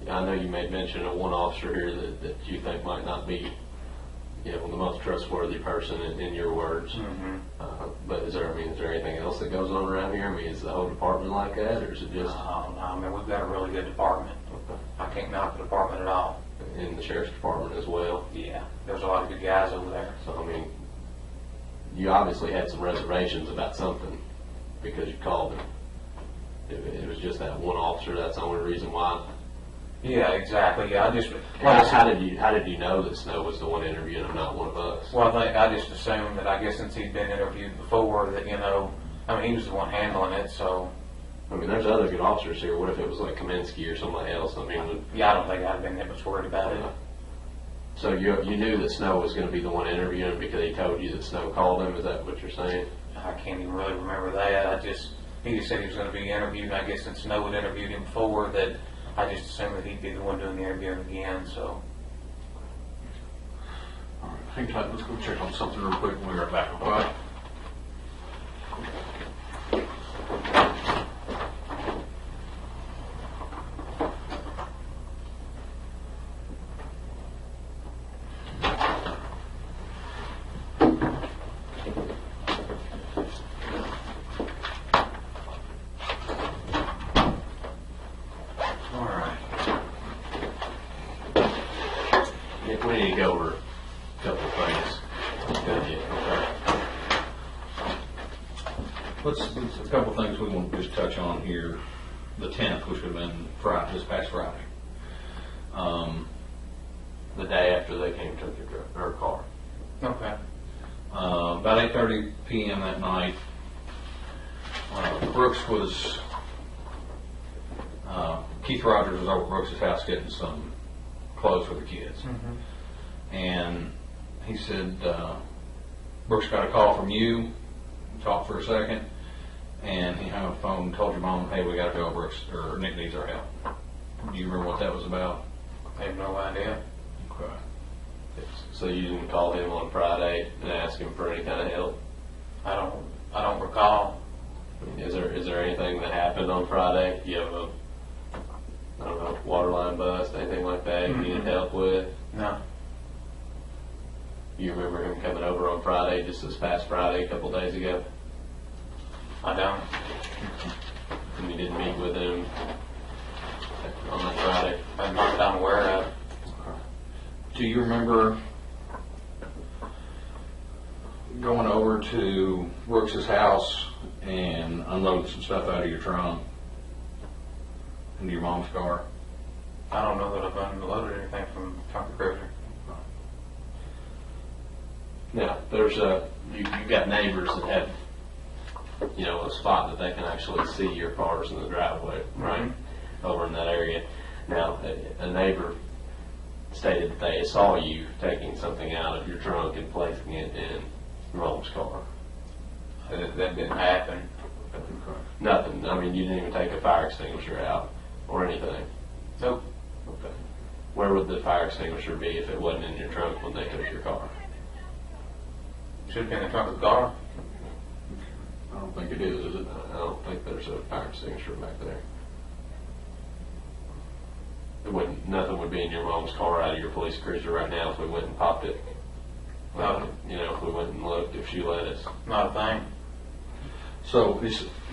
I know you made mention of one officer here that you think might not be, the most trustworthy person in your words. Mm-hmm. But is there anything else that goes on around here? I mean, is the whole department like that, or is it just No, I mean, we've got a really good department. I can't knock the department at all. in the sheriff's department as well? Yeah, there's a lot of good guys over there. So, I mean, you obviously had some reservations about something because you called him. It was just that one officer. That's the only reason why. Yeah, exactly. Yeah, I just How did you know that Snow was the one interviewing him, not one of us? Well, I just assumed that, I guess, since he'd been interviewed before, that I mean, he was the one handling it. So I mean, there's other good officers here. What if it was like Kaminsky or somebody else? I mean, yeah, I don't think I'd been that much worried about it. so you knew that Snow was going to be the one interviewing him because he told you that Snow called him. Is that what you're saying? I can't even really remember that. He just said he was going to be interviewed, and I guess since Snow had interviewed him before, that I just assumed that he'd be the one doing the interviewing again. So. All right, hang tight, let's go check on something real quick when we are back, okay? We need to go over a couple of things. Let's a couple of things we want to just touch on here. The 10th, which would have been Friday, this past Friday. The day after they came to her car. Okay. About 8:30 p.m. that night, Brooks was, Keith Rogers was over at Brooks' house getting some clothes for the kids. And he said, Brooks got a call from you, talked for a second, and he hung up the phone and told your mom, hey, we got to go, Brooks, or Nick needs our help. Do you remember what that was about? I have no idea. Okay. So you didn't call him on Friday and ask him for any kind of help? I don't recall. Is there anything that happened on Friday? Do you have a, I don't know, water line bust, anything like that you needed help with? No. You remember him coming over on Friday, just this past Friday, a couple days ago? I don't. And you didn't meet with him on that Friday? Not that I'm aware of. Do you remember going over to Brooks' house and unloading some stuff out of your trunk into your mom's car? I don't know that I've unloaded anything from trunk of cruiser. Now, there's you've got neighbors that have, you know, a spot that they can actually see your cars in the driveway, right, over in that area. Now, a neighbor stated that they saw you taking something out of your trunk and placing it in your mom's car. That didn't happen. Nothing. I mean, you didn't even take a fire extinguisher out or anything. Nope. Okay. Where would the fire extinguisher be if it wasn't in your trunk when they took your car? Should have been in the trunk of the car. I don't think it is it? I don't think there's a fire extinguisher back there. Nothing would be in your mom's car out of your police cruiser right now if we went and popped it. No. You know, if we went and looked, if she let us. Not a thing. So,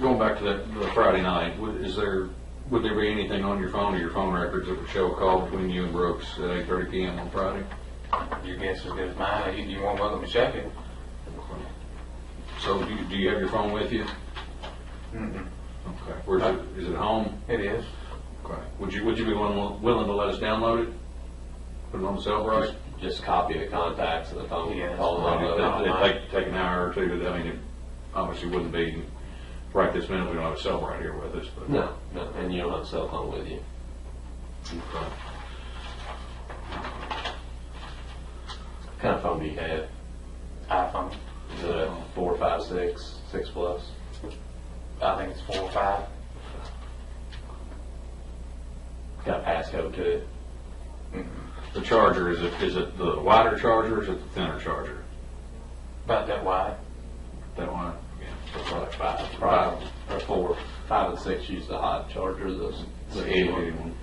going back to the Friday night, would there be anything on your phone or your phone records that would show a call between you and Brooks at 8:30 p.m. on Friday? Your guess is as good as mine. You won't welcome to check it. So, do you have your phone with you? Mm-mm. Okay. Where's it? Is it home? It is. Okay. Would you be willing to let us download it? Put it on the cell right? Just copy the contacts and the phone Yeah, calls that's on fine. it. It'd take an hour or two. I mean, it obviously wouldn't be right this minute. We don't have a cell right here with us. But No, and you don't have a cell phone with you. Okay. What kind of phone do you have? iPhone. Is it a 4, 5, 6, 6 plus? I think it's 4 or 5. It's got a passcode to it. The charger, is it the wider charger or is it the thinner charger? About that wide. That one? So probably 5, probably, or 4. 5 and 6 use the hot charger, the 80 one.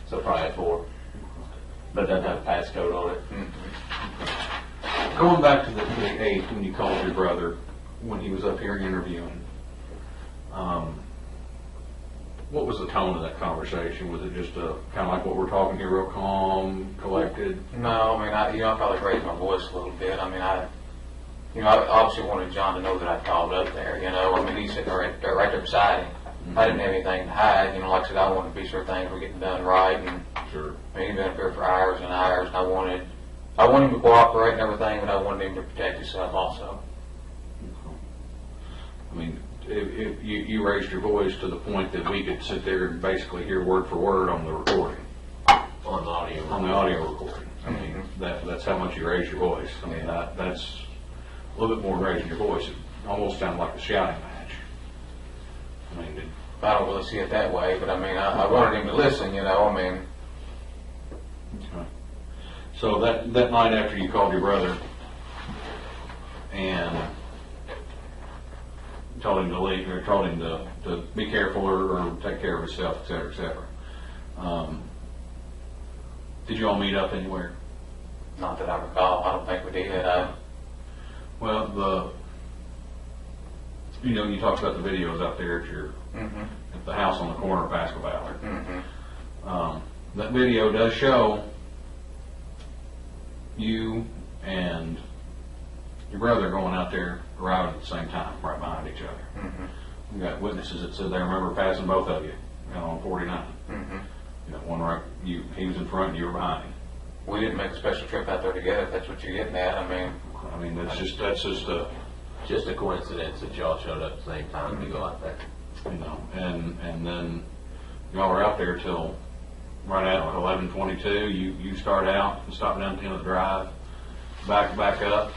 So probably a 4. But it doesn't have a passcode on it. Going back to the 8th, when you called your brother, when he was up here interviewing, what was the tone of that conversation? Was it just kind of like what we're talking here, real calm, collected? No, I mean, I probably raised my voice a little bit. I mean, I obviously wanted John to know that I called up there, I mean, he's sitting right there beside him. I didn't have anything to hide, like I said, I wanted to be sure things were getting done right, and Sure. I mean, he'd been up here for hours and hours, and I wanted him to cooperate and everything, but I wanted him to protect himself also. I mean, if you raised your voice to the point that we could sit there and basically hear word for word on the recording, On the audio. on the audio recording. I mean, that's how much you raised your voice. I mean, that's a little bit more than raising your voice. It almost sounded like a shouting match. I mean, I don't really see it that way, but I mean, I wanted him to listen, I mean. okay. So that night after you called your brother and told him to leave, or told him to be careful or take care of himself, et cetera, et cetera. Did you all meet up anywhere? Not that I recall. I don't think we did. Well, you talked about the videos out there at the house on the corner of Pascal Valley. That video does show you and your brother going out there arriving at the same time, right behind each other. We got witnesses that said they remember passing both of you, on 49. One right, he was in front and you were behind him. We didn't make a special trip out there together, if that's what you're getting at. I mean, that's just Just a coincidence that y'all showed up at the same time to go out there. and then y'all were out there till right at 11:22. You start out and stop down the end of the drive, back up,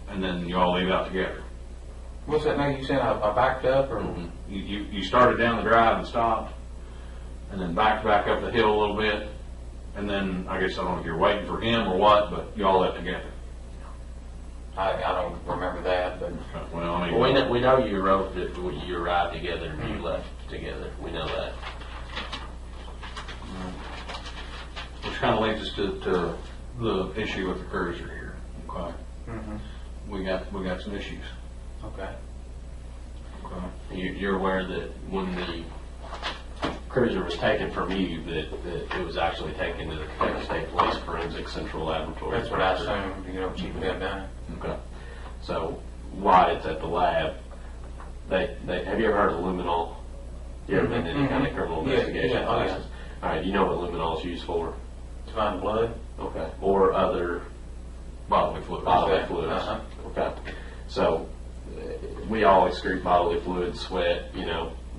and then you all leave out together. What's that name you said? I backed up, or? You started down the drive and stopped, and then back up the hill a little bit, and then I guess I don't know if you're waiting for him or what, but you all left together. I don't remember that, but. Well, I mean, Well, we know you rode, you arrived together and you left together. We know that. which kind of leads us to the issue with the cruiser here. Okay. We got some issues. Okay. Okay. You're aware that when the cruiser was taken from you, that it was actually taken to the Kentucky State Police Forensic Central Laboratory. That's what I assumed, Chief had done. Okay. So while it's at the lab, they have you ever heard of luminol? You ever been in any kind of criminal investigation classes? All right, you know what luminol is used for? To find blood? Okay. Or other Bodily fluids. bodily fluids. Okay. So we all excrete bodily fluids, sweat,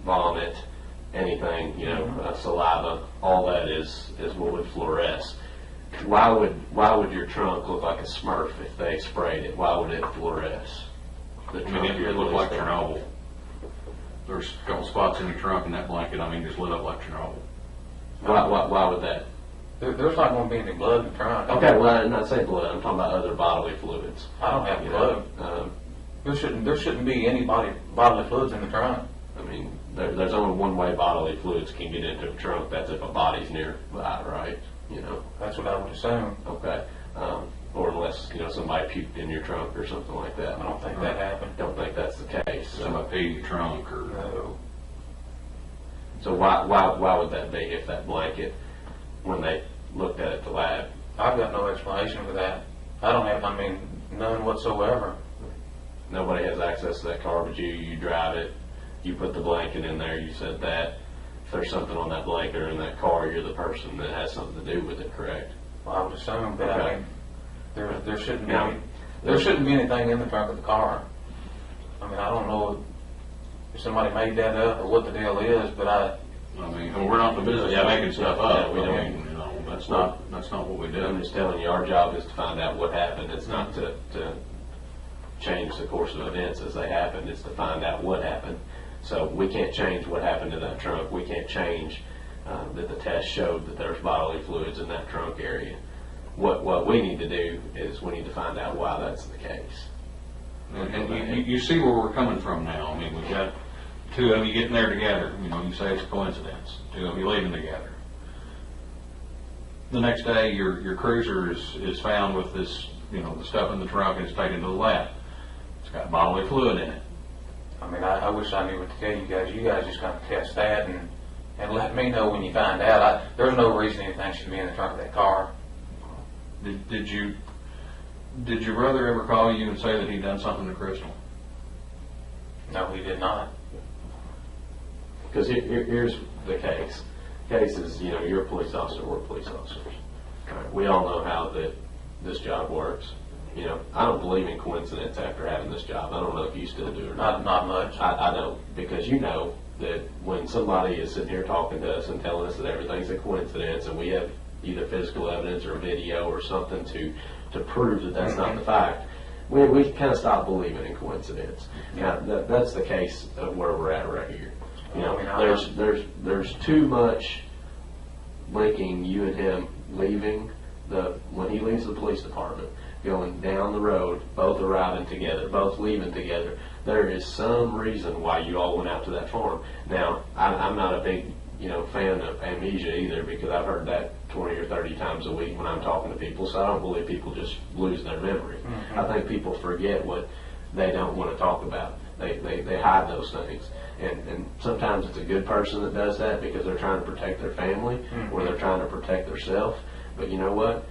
vomit, anything, saliva. All that is what would fluoresce. Why would your trunk look like a Smurf if they sprayed it? Why would it fluoresce? I mean, it looked like Chernobyl. There's a couple spots in your trunk and that blanket, just lit up like Chernobyl. Why would that? There's not going to be any blood in the trunk. Okay, well, I'm not saying blood. I'm talking about other bodily fluids. I don't have blood. There shouldn't be any bodily fluids in the trunk. I mean, there's only one way bodily fluids can get into a trunk. That's if a body's nearby, right? That's what I would assume. Okay. Or unless, somebody puked in your trunk or something like that. I don't think that happened. Don't think that's the case. Somebody peed in your trunk or... No. So why would that be if that blanket, when they looked at it at the lab? I've got no explanation for that. I don't have, none whatsoever. Nobody has access to that car but you. You drive it. You put the blanket in there. You said that. If there's something on that blanket or in that car, you're the person that has something to do with it, correct? Well, I would assume, but Okay. There shouldn't be Yeah. there shouldn't be anything in the trunk of the car. I don't know if somebody made that up or what the deal is, but we're not in the business of making stuff up. Yeah, we don't. That's not what we do. I'm just telling you, our job is to find out what happened. It's not to change the course of events as they happened. It's to find out what happened. So we can't change what happened to that trunk. We can't change that the test showed that there's bodily fluids in that trunk area. What we need to do is we need to find out why that's the case. And you see where we're coming from now. We've got two of you getting there together. You say it's a coincidence. Two of you leaving together. The next day, your cruiser is found with this, the stuff in the trunk, and it's taken to the lab. It's got bodily fluid in it. I wish I knew what to tell you guys. You guys just kind of test that and let me know when you find out. There's no reason anything should be in the trunk of that car. Did your brother ever call you and say that he'd done something to Crystal? No, he did not. Because here's the case. Case is, you're a police officer, we're police officers. Right? We all know how this job works. I don't believe in coincidence after having this job. I don't know if you still do or not. Not much. I don't, because that when somebody is sitting here talking to us and telling us that everything's a coincidence and we have either physical evidence or video or something to prove that that's not the fact, we kind of stop believing in coincidence. Now, that's the case of where we're at right here. There's too much linking you and him leaving when he leaves the police department, going down the road, both arriving together, both leaving together. There is some reason why you all went out to that farm. Now, I'm not a big fan of amnesia either, because I've heard that 20 or 30 times a week when I'm talking to people, so I don't believe people just lose their memory. I think people forget what they don't want to talk about. They hide those things. And sometimes it's a good person that does that because they're trying to protect their family or they're trying to protect themselves. But you know what?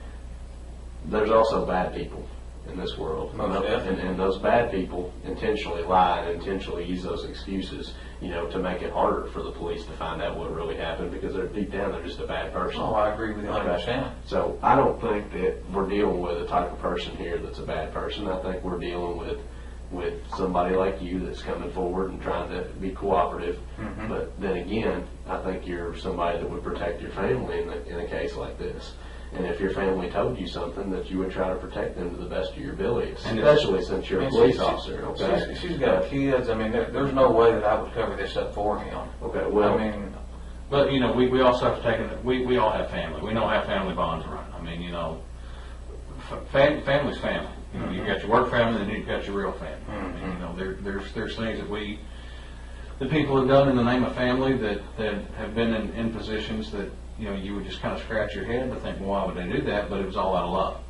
there's also bad people in this world. Most definitely. And those bad people intentionally lie and intentionally use those excuses, to make it harder for the police to find out what really happened, because they're deep down, they're just a bad person. Oh, I agree with you 100%. So I don't think that we're dealing with a type of person here that's a bad person. I think we're dealing with somebody like you that's coming forward and trying to be cooperative. Mm-hmm. But then again, I think you're somebody that would protect your family in a case like this. And if your family told you something, that you would try to protect them to the best of your ability, especially since you're a police officer. Okay. She's got kids. I mean, there's no way that I would cover this up for him. Okay. Well, I mean, But, we also have to take it, we all have family. We know how family bonds run. I mean, family's family. You've got your work family, and then you've got your real family. Mm-hmm. I mean, there's things that people have done in the name of family that have been in positions that, you would just kind of scratch your head and think, well, why would they do that? But it was all out of love,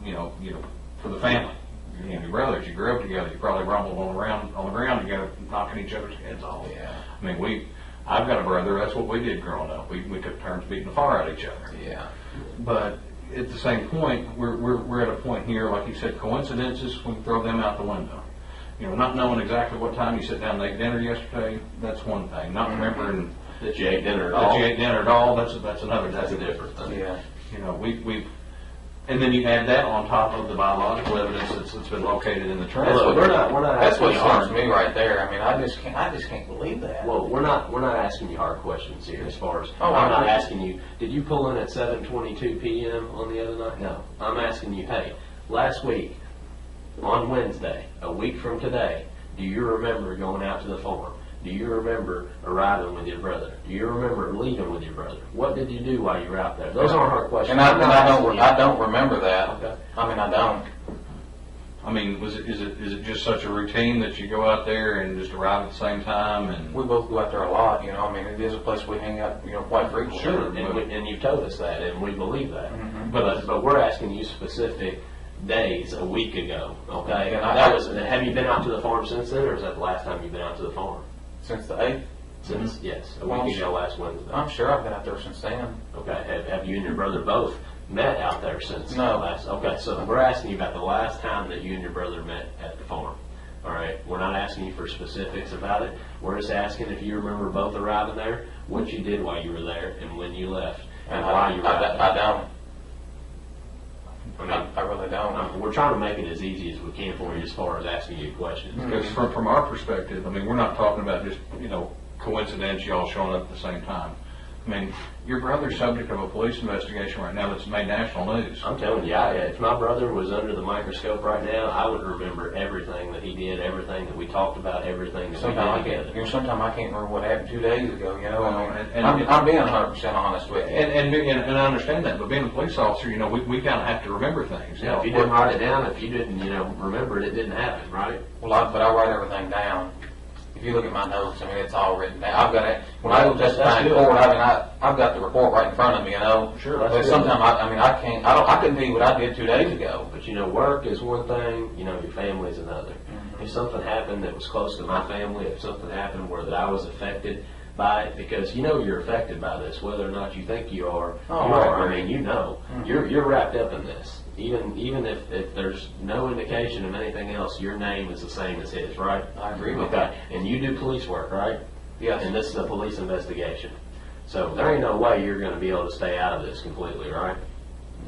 for the family. Your brothers, you grew up together, you probably rumbled on the ground together, knocking each other's heads off. Yeah. I mean, I've got a brother, that's what we did growing up. We took turns beating the fire out of each other. Yeah. But at the same point, we're at a point here, like you said, coincidences, we can throw them out the window. Not knowing exactly what time you sat down and ate dinner yesterday, that's one thing. Not remembering that you ate dinner at all. That's another. That's a different thing. Yeah. And then you add that on top of the biological evidence that's been located in the trash. Well, we're not That's what asking you starts hard. me right there. I mean, I just can't believe that. Well, we're not asking you hard questions here. As far as Oh, I'm not agree. asking you, did you pull in at 7:22 p.m. on the other night? No. I'm asking you, hey, last week on Wednesday, a week from today, do you remember going out to the farm? Do you remember arriving with your brother? Do you remember leaving with your brother? What did you do while you were out there? Those aren't hard questions. And I don't remember that. Okay. I mean, I don't. I mean, is it just such a routine that you go out there and just arrive at the same time and? We both go out there a lot, I mean, it is a place we hang out, quite frequently. Sure, and you've told us that, and we believe that. Mhm. But we're asking you specific days a week ago, okay? And Have you been out to the farm since then, or is that the last time you've been out to the farm? Since the 8th? Since, yes, a Well, week ago last Wednesday. I'm sure I've been out there since then. Okay, have you and your brother both met out there since No. last? Okay, so we're asking you about the last time that you and your brother met at the farm. All right, we're not asking you for specifics about it. We're just asking if you remember both arriving there, what you did while you were there, and when you left, and why you were out there. I don't. I mean, I really don't. we're trying to make it as easy as we can for you as far as asking you questions. Because from our perspective, I mean, we're not talking about just, coincidence, y'all showing up at the same time. I mean, your brother's subject of a police investigation right now that's made national news. I'm telling you, if my brother was under the microscope right now, I would remember everything that he did, everything that we talked about, everything that we did together. Sometimes I can't remember what happened 2 days ago, And- I'm being 100% honest with you. And I understand that, but being a police officer, we kind of have to remember things. Yeah, if you didn't write it down, if you didn't, remember it, it didn't happen, right? But I write everything down. If you look at my notes, I mean, it's all written down. I've got it. When I go testify in court, I mean, I've got the report right in front of me, Sure, that's But good. sometimes, I couldn't tell you what I did 2 days ago. But work is one thing, your family is another. If something happened that was close to my family, if something happened where that I was affected by it, because you're affected by this, whether or not you think you are, Oh, you right. are. I mean, you're wrapped up in this. Even if there's no indication of anything else, your name is the same as his, right? I agree with Okay, that. and you do police work, right? Yes. And this is a police investigation. So there ain't no way you're gonna be able to stay out of this completely, right?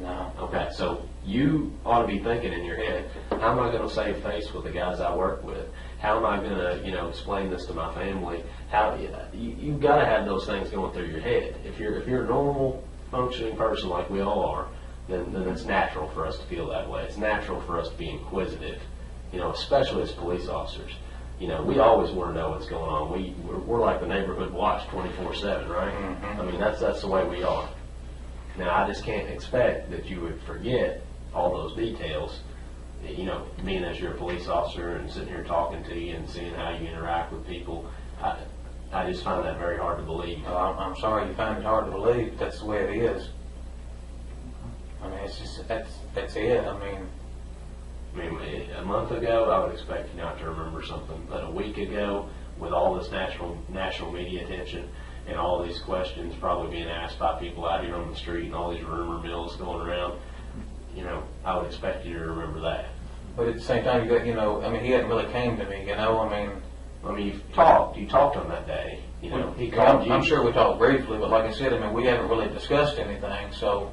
No. Okay, so you ought to be thinking in your head, how am I going to save face with the guys I work with? How am I going to, explain this to my family? You've got to have those things going through your head. If you're a normal, functioning person like we all are, then it's natural for us to feel that way. It's natural for us to be inquisitive, especially as police officers. We always want to know what's going on. We're like the neighborhood watch 24/7, right? Mhm. I mean, that's the way we are. Now, I just can't expect that you would forget all those details, being as you're a police officer and sitting here talking to you and seeing how you interact with people. I just find that very hard to believe. I'm sorry you find it hard to believe, but that's the way it is. I mean, it's just, that's it. I mean, A month ago, I would expect you not to remember something, but a week ago, with all this national media attention and all these questions probably being asked by people out here on the street and all these rumor mills going around, I would expect you to remember that. But at the same time, you got, I mean, he hadn't really came to me, I mean, you talked on that day, he called you. I'm sure we talked briefly, but like I said, we haven't really discussed anything, so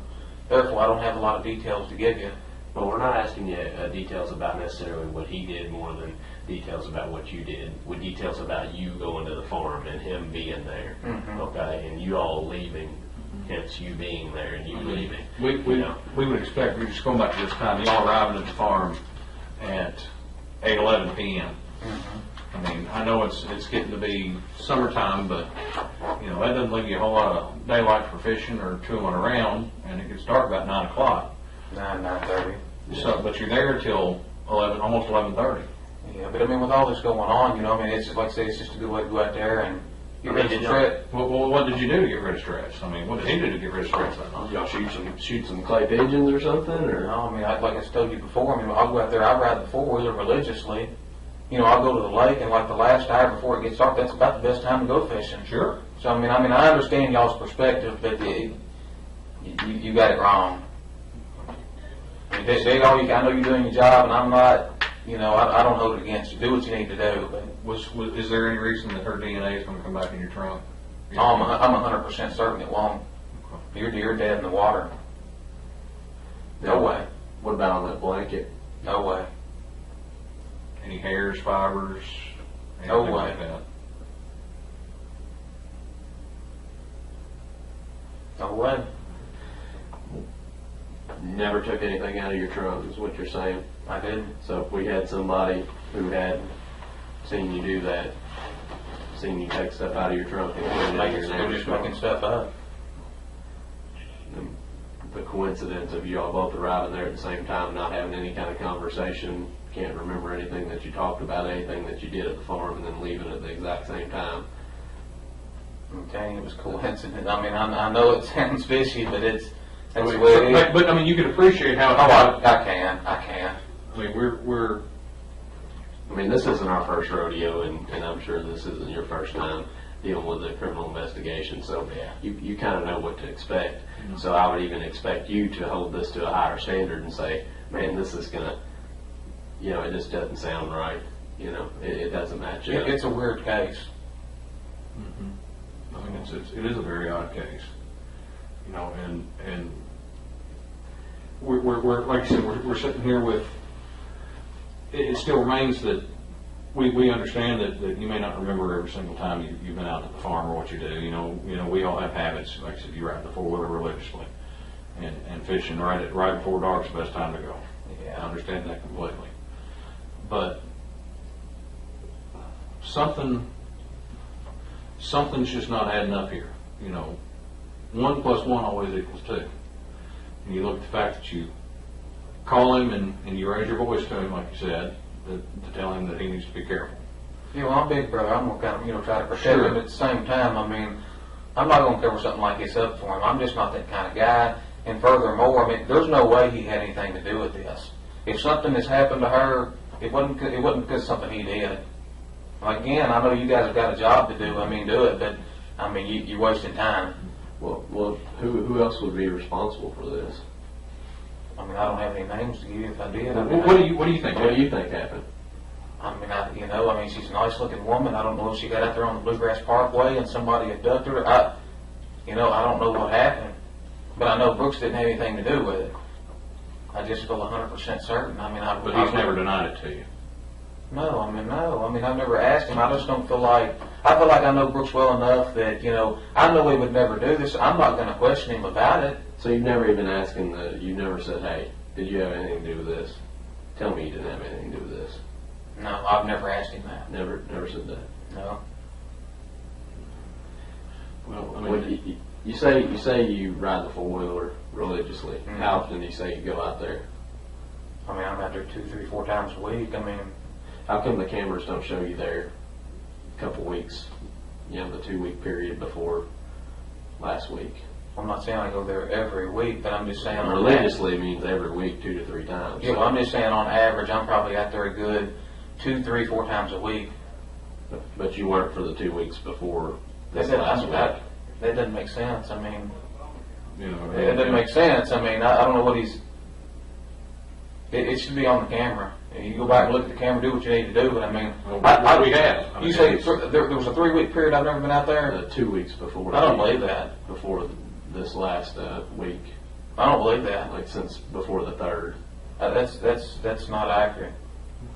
therefore I don't have a lot of details to give you. Well, we're not asking you details about necessarily what he did more than details about what you did, with details about you going to the farm and him being there, okay, and you all leaving, hence you being there and you leaving. We would expect, we're just going back to this time, y'all arriving at the farm at 8:11 p.m. I mean, I know it's getting to be summertime, but, that doesn't leave you a whole lot of daylight for fishing or tooling around, and it gets dark about 9 o'clock. 9:30. So, but you're there till 11, almost 11:30. Yeah, but with all this going on, it's like I say, it's just a good way to go out there and get ready to trip. Well, what did you do to get rid of stress? I mean, what did he do to get rid of stress that night? Y'all shoot some clay pigeons or something, or? No, like I told you before, I'll go out there, I ride the four-wheeler religiously. I'll go to the lake, and like the last hour before it gets dark, that's about the best time to go fishing. Sure. So, I understand y'all's perspective, but you got it wrong. I know you're doing your job, and I'm not, I don't hold it against you. Do what you need to do, but Is there any reason that her DNA is going to come back in your trunk? I'm 100% certain it won't. You're dead in the water. No way. What about on that blanket? No way. Any hairs, fibers, No anything way. like that? No way. Never took anything out of your trunk, is what you're saying. I didn't. So if we had somebody who had seen you do that, seen you take stuff out of your trunk and put it in your You're neighbor's just making trunk, stuff up. the coincidence of you all both arriving there at the same time, not having any kind of conversation, can't remember anything that you talked about, anything that you did at the farm, and then leaving at the exact same time. I'm telling you, it was coincidence. I know it sounds fishy, but that's the way it is. But you can appreciate how. I can. I mean, we're. This isn't our first rodeo, and I'm sure this isn't your first time dealing with a criminal investigation, so you kind of know what to expect. So I would even expect you to hold this to a higher standard and say, man, this is going to, it just doesn't sound right. It doesn't match up. It's a weird case. It is a very odd case, and we're like I said, we're sitting here with. It still remains that we understand that you may not remember every single time you've been out at the farm or what you do. We all have habits. Like I said, you ride the four-wheeler religiously, and fishing right before dark is the best time to go. Yeah. I understand that completely, but something's just not adding up here. 1 + 1 always equals 2. And you look at the fact that you call him and you raise your voice to him, like you said, to tell him that he needs to be careful. I'm big brother. I'm gonna kind of try to protect Sure. him. But at the same time, I'm not gonna cover something like this up for him. I'm just not that kind of guy. And furthermore, there's no way he had anything to do with this. If something has happened to her, it wasn't because of something he did. Again, I know you guys have got a job to do. Do it, but you're wasting time. Well, who else would be responsible for this? I don't have any names to give you if I did. What do you think? What do you think happened? She's a nice looking woman. I don't know if she got out there on the Bluegrass Parkway and somebody abducted her. I don't know what happened, but I know Brooks didn't have anything to do with it. I just feel 100% certain. But he's never denied it to you. No. I've never asked him. I just don't feel like, I know Brooks well enough that, I know he would never do this. I'm not going to question him about it. So you've never even asked him you never said, hey, did you have anything to do with this? Tell me you didn't have anything to do with this. No, I've never asked him that. Never said that. No. Well, You say you ride the four-wheeler religiously. How often do you say you go out there? I'm out there 2, 3, 4 times a week. How come the cameras don't show you there a couple weeks, the 2-week period before last week? I'm not saying I go there every week, but I'm just saying Religiously means every week, 2 to 3 times. Yeah, well, I'm just saying on average, I'm probably out there a good 2, 3, 4 times a week. But you weren't for the 2 weeks before this That last week. that doesn't make sense. it It doesn't make sense. I don't know what he's. It should be on the camera. You go back and look at the camera, do what you need to do, but I mean, What we have. I mean, you say there was a 3-week period I've never been out there? 2 weeks before. I don't believe that. Before this last week, I don't believe that. like since before the 3rd. That's not accurate.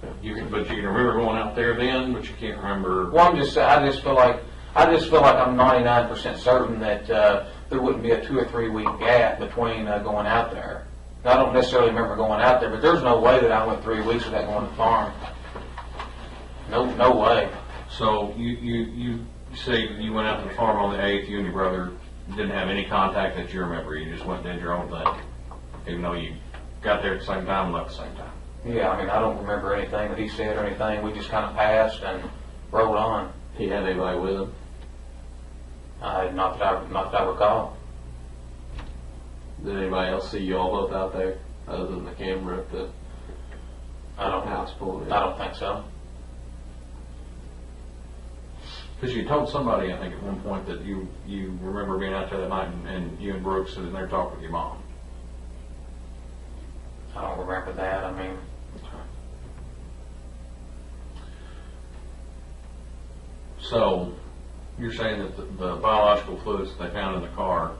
but you can remember going out there then, but you can't remember. Well, I just feel like I'm 99% certain that there wouldn't be a 2 or 3 week gap between going out there. Now, I don't necessarily remember going out there, but there's no way that I went 3 weeks without going to the farm. No way. So you say you went out to the farm on the 8th, you and your brother didn't have any contact that you remember, you just went and did your own thing, even though you got there at the same time and left at the same time. Yeah, I mean, I don't remember anything that he said or anything. We just kind of passed and rode on. He had anybody with him? Not that I recall. Did anybody else see you all both out there, other than the camera at the I don't house pulling in? I don't think so. Because you told somebody, I think, at one point that you remember being out there that night and you and Brooks sitting there talking with your mom. I don't remember that. I mean, So you're saying that the biological fluids that they found in the car,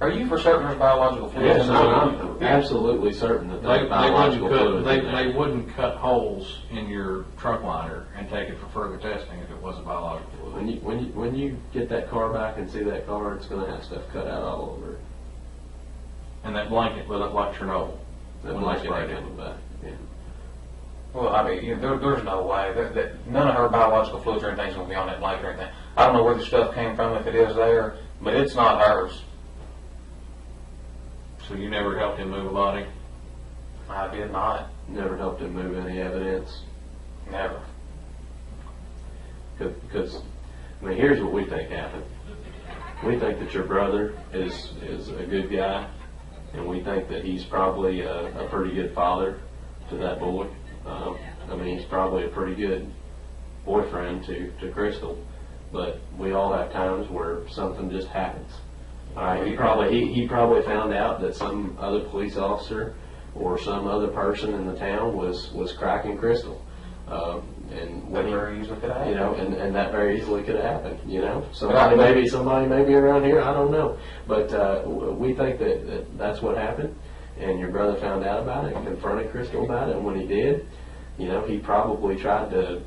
are you for certain there's biological fluids? Yes, in the I'm absolutely certain that they biological fluids in there. wouldn't cut holes in your trunk liner and take it for further testing if it wasn't biological fluid. When you get that car back and see that car, it's going to have stuff cut out all over it. And that blanket lit up like Chernobyl. That When blanket they sprayed ain't it. coming back. Yeah. Well, I mean, there's no way that none of her biological fluids or anything's going to be on that blanket or anything. I don't know where the stuff came from, if it is there, but it's not hers. So you never helped him move a body? I did not. Never helped him move any evidence. Never. Because, I mean, here's what we think happened. We think that your brother is a good guy, and we think that he's probably a pretty good father to that boy. I mean, he's probably a pretty good boyfriend to Crystal, but we all have times where something just happens. All right, he probably found out that some other police officer or some other person in the town was cracking Crystal, and when That very easily could happen. you know, and that very easily could have happened. You know, somebody maybe around here, I don't know, but we think that's what happened. And your brother found out about it and confronted Crystal about it, and when he did, you know, he probably tried to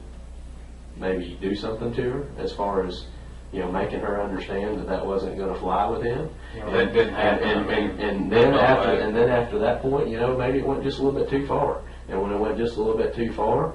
maybe do something to her as far as, you know, making her understand that wasn't going to fly with him. You know, that didn't happen. And then after that point, you know, maybe it went just a little bit too far. And when it went just a little bit too far,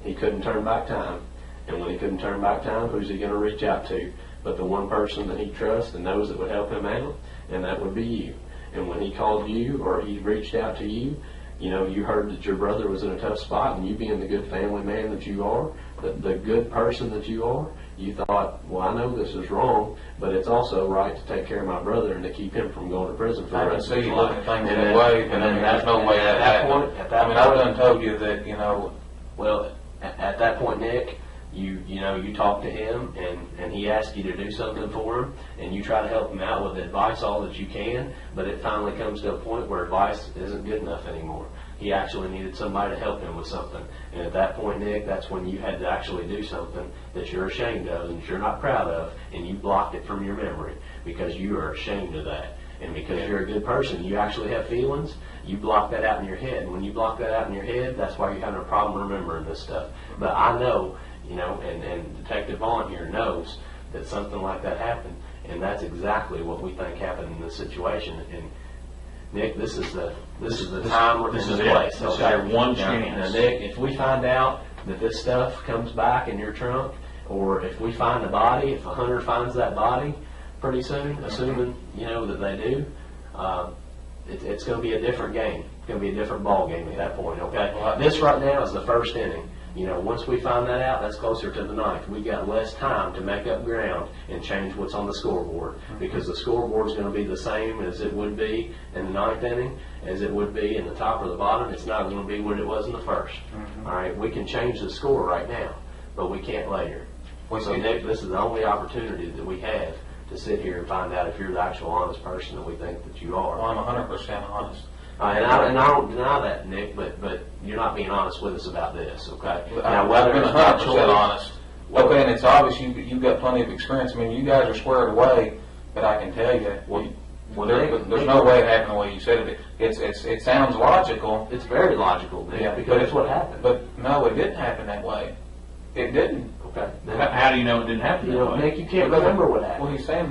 he couldn't turn back time. And when he couldn't turn back time, who's he going to reach out to? But the one person that he trusts and knows that would help him out, and that would be you. And when he called you or he reached out to you, you know, you heard that your brother was in a tough spot, and you being the good family man that you are, the good person that you are, you thought, well, I know this is wrong, but it's also right to take care of my brother and to keep him from going to prison for the I can rest of see his you life. looking at things And that then- way, and but I then mean, there's no way at that point, happened. I mean, I've done told you that, you know, Well, at that point, Nick, you talk to him and he asks you to do something for him, and you try to help him out with advice all that you can, but it finally comes to a point where advice isn't good enough anymore. He actually needed somebody to help him with something. And at that point, Nick, that's when you had to actually do something that you're ashamed of and you're not proud of, and you blocked it from your memory because you are ashamed of that. And because you're a good person, you actually have feelings, you block that out in your head. And when you block that out in your head, that's why you're having a problem remembering this stuff. But I know, you know, and Detective Vaughn here knows that something like that happened, and that's exactly what we think happened in this situation. And Nick, this is the time and This is the it. place. This is okay? your one Now, chance. Nick, if we find out that this stuff comes back in your trunk, or if we find a body, if a hunter finds that body pretty soon, assuming, you know, that they do, it's going to be a different game. It's going to be a different ball game at that point, okay? This right now is the first inning. You know, once we find that out, that's closer to the ninth. We got less time to make up ground and change what's on the scoreboard, because the scoreboard is going to be the same as it would be in the ninth inning, as it would be in the top or the bottom. It's not going to be what it was in the first. All right, we can change the score right now, but we can't later. So Nick, this is the only opportunity that we have to sit here and find out if you're the actual honest person that we think that you well, are. I'm 100% honest. And I don't deny that, Nick, but you're not being honest with us about this, okay? Now, I've whether been it's by 100% choice, honest. Okay, and it's obvious you've got plenty of experience. I mean, you guys are squared away, but I can tell you, there's no way it happened the way you said it. It sounds logical. it's very logical, Nick, Yeah, because it's what happened. But no, it didn't happen that way. It didn't. Okay. How do you know it didn't happen You that know, way? Nick, you can't remember what Well, happened. he's saying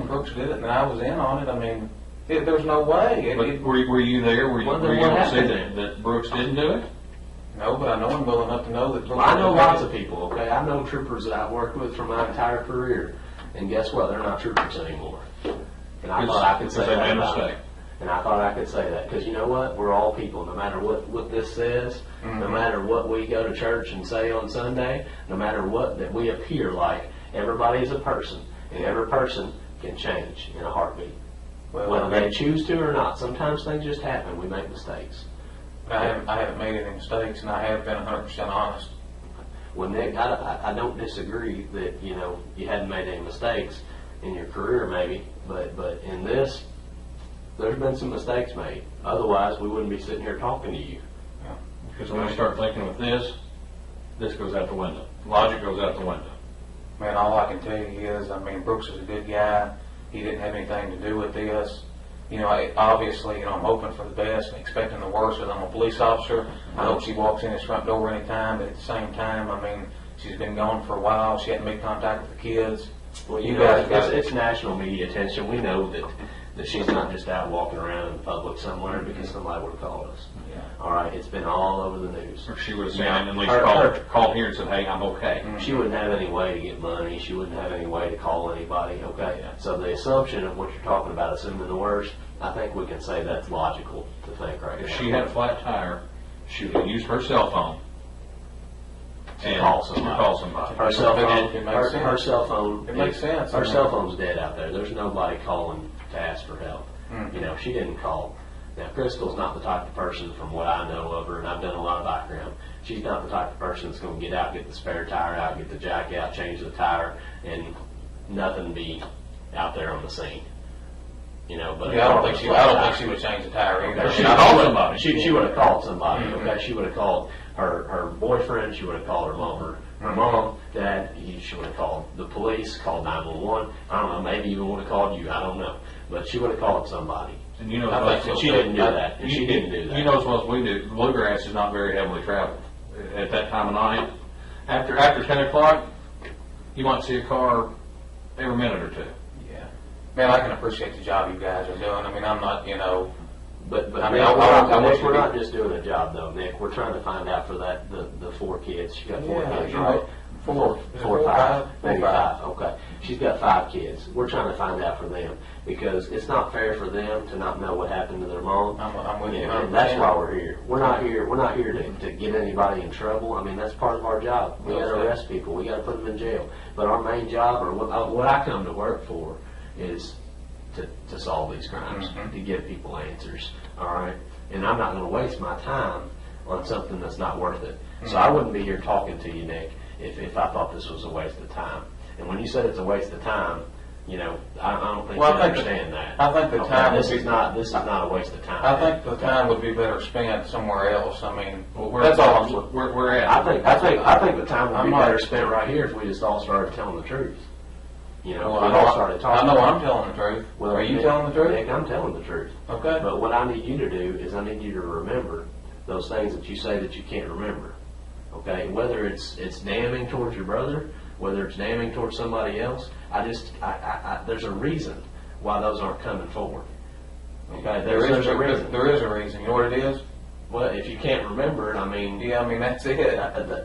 Brooks did it, and I was in on it. I mean, there's no way. But were you there? Were you Well, then able what to see happened that Brooks didn't do it? No, but I know him well enough to know that Brooks. Well, I know didn't lots do of it. people, okay? I know troopers that I've worked with for my entire career. And guess what? They're not troopers anymore. And I thought I could say Because they that made a about mistake. them. And I thought I could say that. Because you know what? We're all people. No matter what this says, no matter what we go to church and say on Sunday, no matter what that we appear like, everybody is a person. And every person can change in a heartbeat. Well, Whether they choose to or not. Sometimes things just happen. We make mistakes. I haven't made any mistakes, and I have been 100% honest. Well, Nick, I don't disagree that, you know, you hadn't made any mistakes in your career maybe, but in this, there's been some mistakes made. Otherwise, we wouldn't be sitting here talking to you. Because when we start thinking with this goes out the window. Logic goes out the window. Man, all I can tell you is, I mean, Brooks is a good guy. He didn't have anything to do with this. You know, obviously, you know, I'm hoping for the best and expecting the worst. As I'm a police officer, I hope she walks in his front door anytime. But at the same time, I mean, she's been gone for a while. She hadn't made contact with the kids. Well, You you guys know, got it's national media attention. We know that she's not just out walking around in public somewhere because somebody would have called us. Yeah. All right, it's been all over the news. Or she would have said, Yeah. at least Her- called here and said, hey, I'm okay. She wouldn't have any way to get money. She wouldn't have any way to call anybody, okay? Yeah. So the assumption of what you're talking about, assuming the worst, I think we can say that's logical to think right now. If she had a flat tire, she would have used her cell phone To call somebody. To call somebody. Her cell phone, It makes sense. her cell phone. It makes sense. Her cell phone's dead out there. There's nobody calling to ask for help. You know, she didn't call. Now, Crystal's not the type of person, from what I know of her, and I've done a lot of background, she's not the type of person that's going to get out, get the spare tire out, get the jack out, change the tire, and nothing be out there on the scene. You know, but Yeah, I don't think she would change the tire either. Okay, She called somebody. She would have called somebody. Okay, she would have called her boyfriend. She would have called her mom, her mom, dad. She would have called the police, called 911. I don't know. Maybe even would have called you. I don't know. But she would have called somebody. And you know, I think And so. she didn't do that. And she didn't do that. You know as well as we do, bluegrass is not very heavily traveled at that time of night. After 10 o'clock, you might see a car every minute or two. Yeah. Man, I can appreciate the job you guys are doing. I mean, I'm not, you know, But I mean, Nick, I want you we're to not be- just doing a job though, Nick. We're trying to find out for that the 4 kids. She got 4 Yeah, kids, you right? know, four. Is it 4 or four, 5, five? maybe Four, 5. five. Okay, she's got 5 kids. We're trying to find out for them because it's not fair for them to not know what happened to their mom. I'm with you. And that's why we're here. We're not here to get anybody in trouble. I mean, that's part of our job. We got to arrest people. We got to put them in jail. But our main job, or what I come to work for, is to solve these crimes, to give people answers. All right, and I'm not going to waste my time on something that's not worth it. So I wouldn't be here talking to you, Nick, if I thought this was a waste of time. And when you said it's a waste of time, you know, I don't think Well, you I think understand that. I think the Okay, time this would is be- not a waste of time. I think the time would be better spent somewhere else. I mean, Well, that's all. We're at. I think the time would I'm be not- better spent right here if we just all started telling the truth. You know, Well, we I know, all started talking. I know I'm telling the truth. Well, Are you Nick- telling the truth? Nick, I'm telling the truth. Okay. But what I need you to do is I need you to remember those things that you say that you can't remember. Okay? Whether it's damning towards your brother, whether it's damning towards somebody else, there's a reason why those aren't coming forward. Okay? There's a reason. There is a reason. You know what it is? Well, if you can't remember it, I mean, Yeah, I mean, that's it.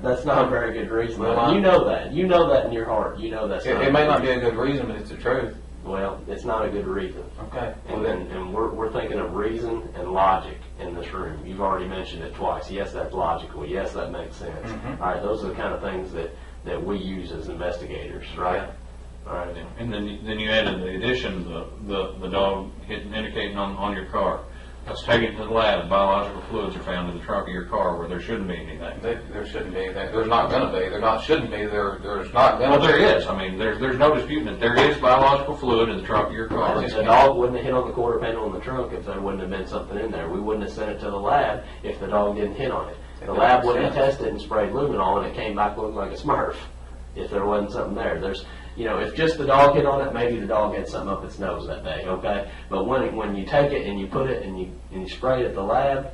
that's not a very good reason. Well, You know that. You know that in your heart. You know that's not. It may not be a good reason, but it's the truth. Well, it's not a good reason. Okay. And we're thinking of reason and logic in this room. You've already mentioned it twice. Yes, that's logical. Yes, that makes sense. All right, those are the kind of things that we use as investigators, right? All right. And then you added the addition, the dog indicating on your car. Let's take it to the lab. Biological fluids are found in the trunk of your car where there shouldn't be anything. There shouldn't be, there's not gonna be, shouldn't be, there's not gonna Well, be. there is. I mean, there's no disputing that there is biological fluid in the trunk of your car. The dog wouldn't have hit on the quarter panel in the trunk if there wouldn't have been something in there. We wouldn't have sent it to the lab if the dog didn't hit on it. The lab wouldn't have tested and sprayed luminol and it came back looking like a Smurf if there wasn't something there. There's, if just the dog hit on it, maybe the dog had something up its nose that day, okay? But when you take it and you put it and you spray it at the lab,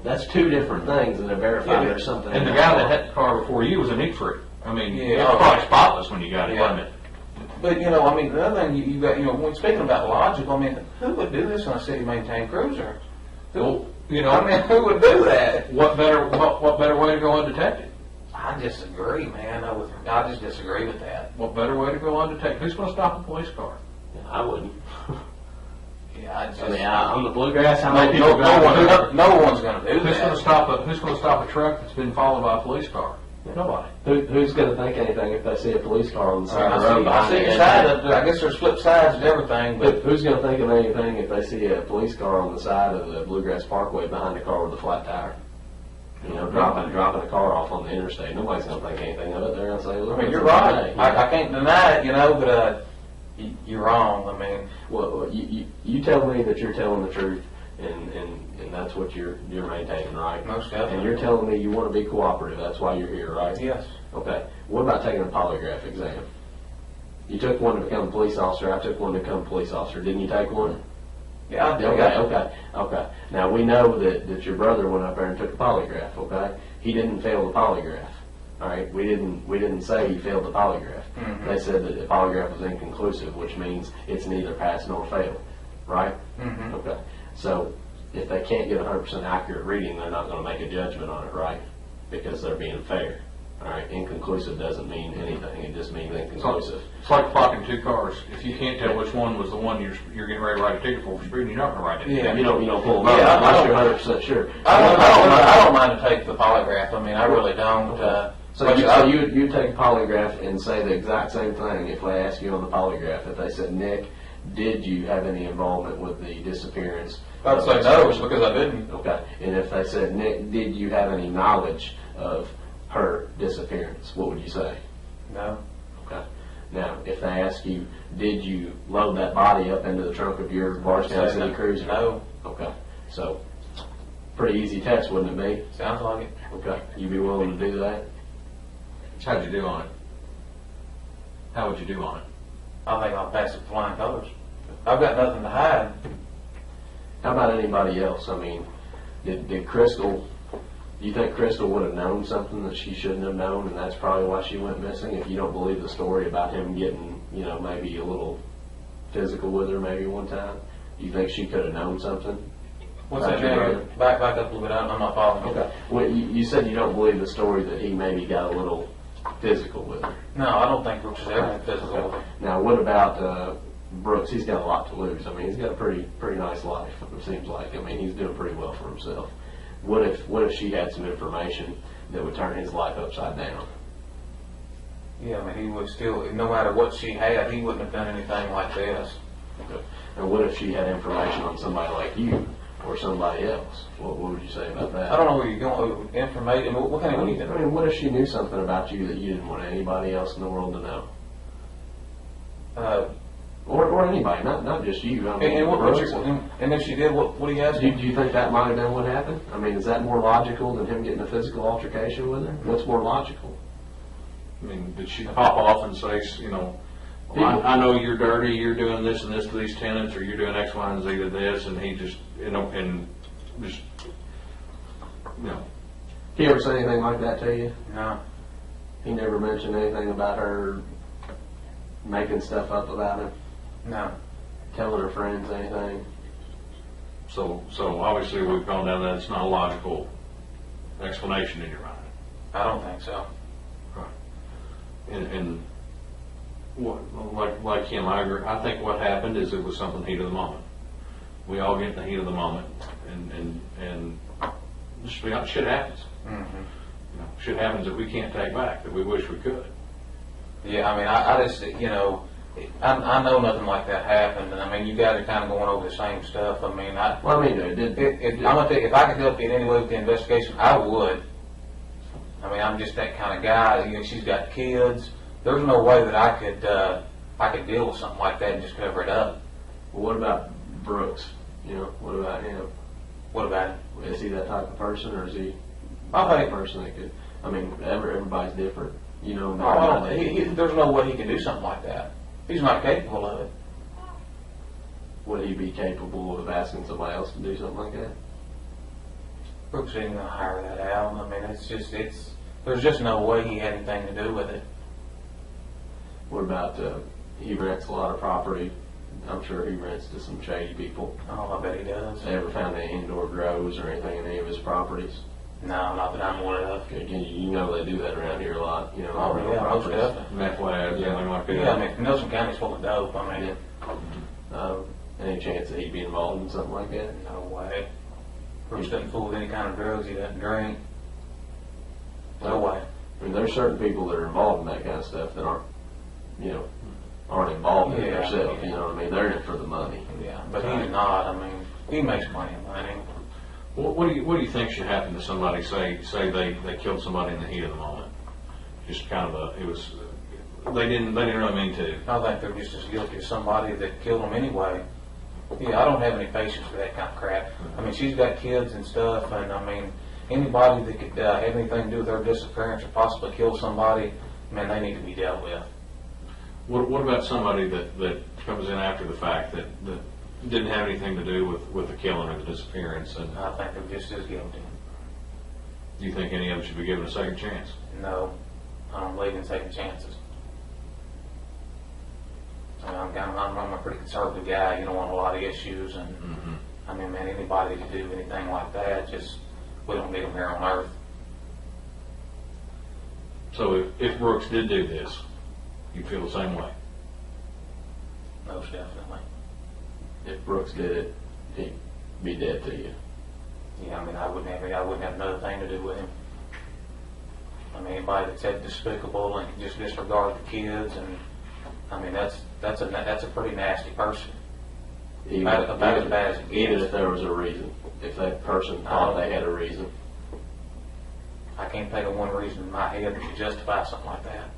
that's two different things that are verified there's something in And the there. guy that had the car before you was a neat freak. I mean, Yeah. it was probably spotless when you got it, wasn't it? But, the other thing you got, when speaking about logical, who would do this on a city-maintained cruiser? Well, Who would do that? what better way to go undetected? I disagree, man. I just disagree with that. What better way to go undetected? Who's going to stop a police car? I wouldn't. Yeah, On the bluegrass, how many people no one's going to do Who's going to that. Who's going to stop a truck that's been followed by a police car? Nobody. Who's going to think anything if they see a police car on the side of the road? I see your side of it. I guess there's flip sides to everything, But but who's going to think of anything if they see a police car on the side of the Bluegrass Parkway behind the car with a flat tire? Dropping a car off on the interstate. Nobody's going to think anything of it. They're going to say, look, you're right. I can't deny it, but you're wrong. Well, you tell me that you're telling the truth, and that's what you're maintaining, right? Most definitely. And you're telling me you want to be cooperative. That's why you're here, right? Yes. Okay. What about taking a polygraph exam? You took one to become a police officer. I took one to become a police officer. Didn't you take one? Yeah. Okay. Now we know that your brother went up there and took a polygraph. Okay. He didn't fail the polygraph. All right. We didn't say he failed the polygraph. Mm-hmm. They said that the polygraph was inconclusive, which means it's neither pass nor fail. Right. Mm-hmm. Okay. So if they can't get 100% accurate reading, they're not going to make a judgment on it, right? Because they're being fair. All right. Inconclusive doesn't mean anything. It just means inconclusive. It's like flocking two cars. If you can't tell which one was the one you're getting ready to write a ticket for speeding, you're not going to write it. Yeah. You don't pull them Yeah, up unless you're 100% sure. I don't mind to take the polygraph. I really don't. So you take a polygraph and say the exact same thing if they ask you on the polygraph. If they said, Nick, did you have any involvement with the disappearance? I'd say no, it's because I didn't. Okay. And if they said, Nick, did you have any knowledge of her disappearance? What would you say? No. Okay. Now, if they ask you, did you load that body up into the trunk of your Bardstown City Cruiser? No. Okay. So, pretty easy test, wouldn't it be? Sounds like it. Okay. You be willing to do that? How'd you do on it? How would you do on it? I think I'll pass it with flying colors. I've got nothing to hide. How about anybody else? I mean, did Crystal, do you think Crystal would have known something that she shouldn't have known, and that's probably why she went missing? If you don't believe the story about him getting, maybe a little physical with her maybe one time, do you think she could have known something? What's that, Jay? Back up a little bit. I'm not following you. Okay. Well, you said you don't believe the story that he maybe got a little physical with her. No, I don't think Brooks is ever physical. Now, what about Brooks? He's got a lot to lose. I mean, he's got a pretty nice life, it seems like. I mean, he's doing pretty well for himself. What if she had some information that would turn his life upside down? Yeah, he would still, no matter what she had, he wouldn't have done anything like this. Okay. And what if she had information on somebody like you or somebody else? What would you say about that? I don't know where you're going. Information. What kind of? I mean, what if she knew something about you that you didn't want anybody else in the world to know? Or anybody, not just you. I mean, and if she did, what do you ask? Do you think that might have been what happened? I mean, is that more logical than him getting a physical altercation with her? What's more logical? I mean, did she pop off and say, I know you're dirty, you're doing this and this to these tenants, or you're doing X, Y, and Z to this, and he just, He ever say anything like that to you? No. He never mentioned anything about her making stuff up about him? No. Telling her friends anything? So obviously we've gone down that it's not a logical explanation in your mind. I don't think so. And what, like him, I agree. I think what happened is it was something heat of the moment. We all get in the heat of the moment, and just be honest, shit happens. Mm-hmm. Shit happens that we can't take back, that we wish we could. Yeah, I just, I know nothing like that happened, and I mean, you guys are kind of going over the same stuff. I mean, Well, I mean, it did. I'm gonna tell you, if I could help you in any way with the investigation, I would. I mean, I'm just that kind of guy. You know, she's got kids. There's no way that I could deal with something like that and just cover it up. Well, what about Brooks? You know, what about him? What about it? Is he that type of person, or is he I the type think- of person that could? I mean, everybody's different. You know, No, I don't, there's no way he can do something like that. He's not capable of it. would he be capable of asking somebody else to do something like that? Brooks ain't gonna hire that out. I mean, there's just no way he had anything to do with it. What about he rents a lot of property? I'm sure he rents to some shady people. Oh, I bet he does. They ever found any indoor grows or anything in any of his properties? No, not that I'm aware of. Okay, you know they do that around here a lot. You know, Oh, rental yeah, most properties. definitely. meth labs, anything like that. Yeah, I mean, Nelson County's full of dope. I mean, Any chance that he'd be involved in something like that? no way. Brooks doesn't fool with any kind of drugs. He doesn't drink. No way. I mean, there's certain people that are involved in that kind of stuff that aren't, you know, aren't involved in it Yeah, themselves. yeah. You know what I mean? They're in it for the money. Yeah, but he's not. I mean, he makes plenty of money. What do you think should happen to somebody, say they killed somebody in the heat of the moment? Just kind of they didn't really mean to. I think they're just as guilty as somebody that killed him anyway. Yeah, I don't have any patience for that kind of crap. I mean, she's got kids and stuff, and I mean, anybody that could have anything to do with her disappearance or possibly kill somebody, man, they need to be dealt with. What about somebody that comes in after the fact that didn't have anything to do with the killing or the disappearance? And I think they're just as guilty. do you think any of them should be given a second chance? No, I don't believe in taking chances. I mean, I'm a pretty conservative guy, you know, on a lot of issues, and I mean, man, anybody that could do anything like that, just, we don't need them here on earth. So if Brooks did do this, you'd feel the same way? Most definitely. If Brooks did it, he'd be dead to you. Yeah, I mean, I wouldn't have another thing to do with him. I mean, anybody that's that despicable and can just disregard the kids, and I mean, that's a pretty nasty person. About as bad as it Even gets. if there was a reason, if that person thought they had a reason. I can't think of one reason in my head that could justify something like that.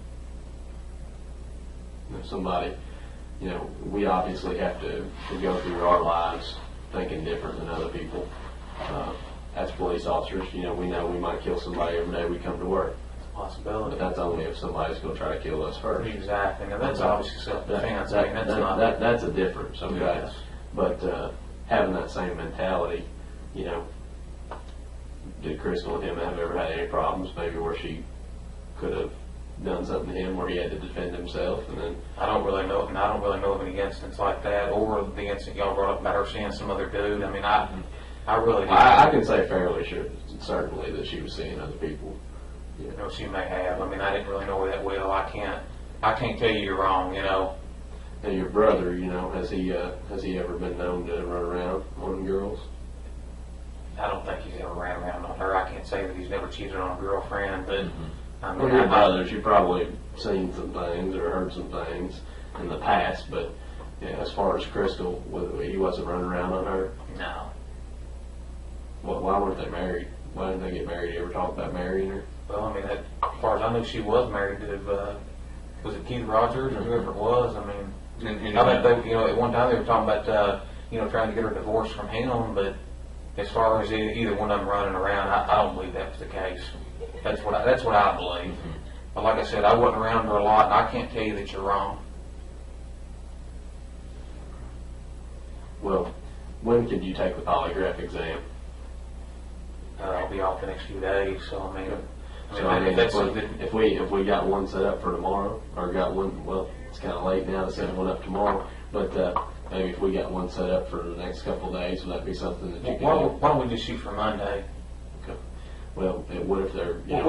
If somebody, you know, we obviously have to go through our lives thinking different than other people. As police officers, you know we might kill somebody every day we come to work. Possibility. But that's only if somebody's going to try to kill us first. Exactly. Now that's obviously self-defense. I mean, That's a difference. Okay. Yes. But having that same mentality, you know, did Crystal and him have ever had any problems? Maybe where she could have done something to him where he had to defend himself, and then I don't really know, and I don't really know of any instance like that, or the incident y'all brought up about her seeing some other dude. I mean, I really don't. I can say fairly sure, certainly that she was seeing other people. You know, she may have. I mean, I didn't really know her that well. I can't tell you you're wrong. You know. And your brother, you know, has he ever been known to run around on girls? I don't think he's ever ran around on her. I can't say that he's never cheated on a girlfriend, but I mean, Well, your brothers, you've probably seen some things or heard some things in the past, but yeah, as far as Crystal, he wasn't running around on her. no. Well, why weren't they married? Why didn't they get married? You ever talk about marrying her? Well, I mean, as far as I know, she was married to was it Keith Rogers or whoever it was? I mean, And I think they, you know, at one time they were talking about you know, trying to get her divorced from him, but as far as either one of them running around, I don't believe that was the case. That's what I believe. But like I said, I wasn't around her a lot, and I can't tell you that you're wrong. Well, when could you take the polygraph exam? I'll be off the next few days, so I mean, So I mean, that's if we got one set up for tomorrow, or got one, well, it's kind of late now to set one up tomorrow, but maybe if we got one set up for the next couple of days, would that be something that you could do? why don't we just shoot for Monday? Okay. Well, what if they're, you know,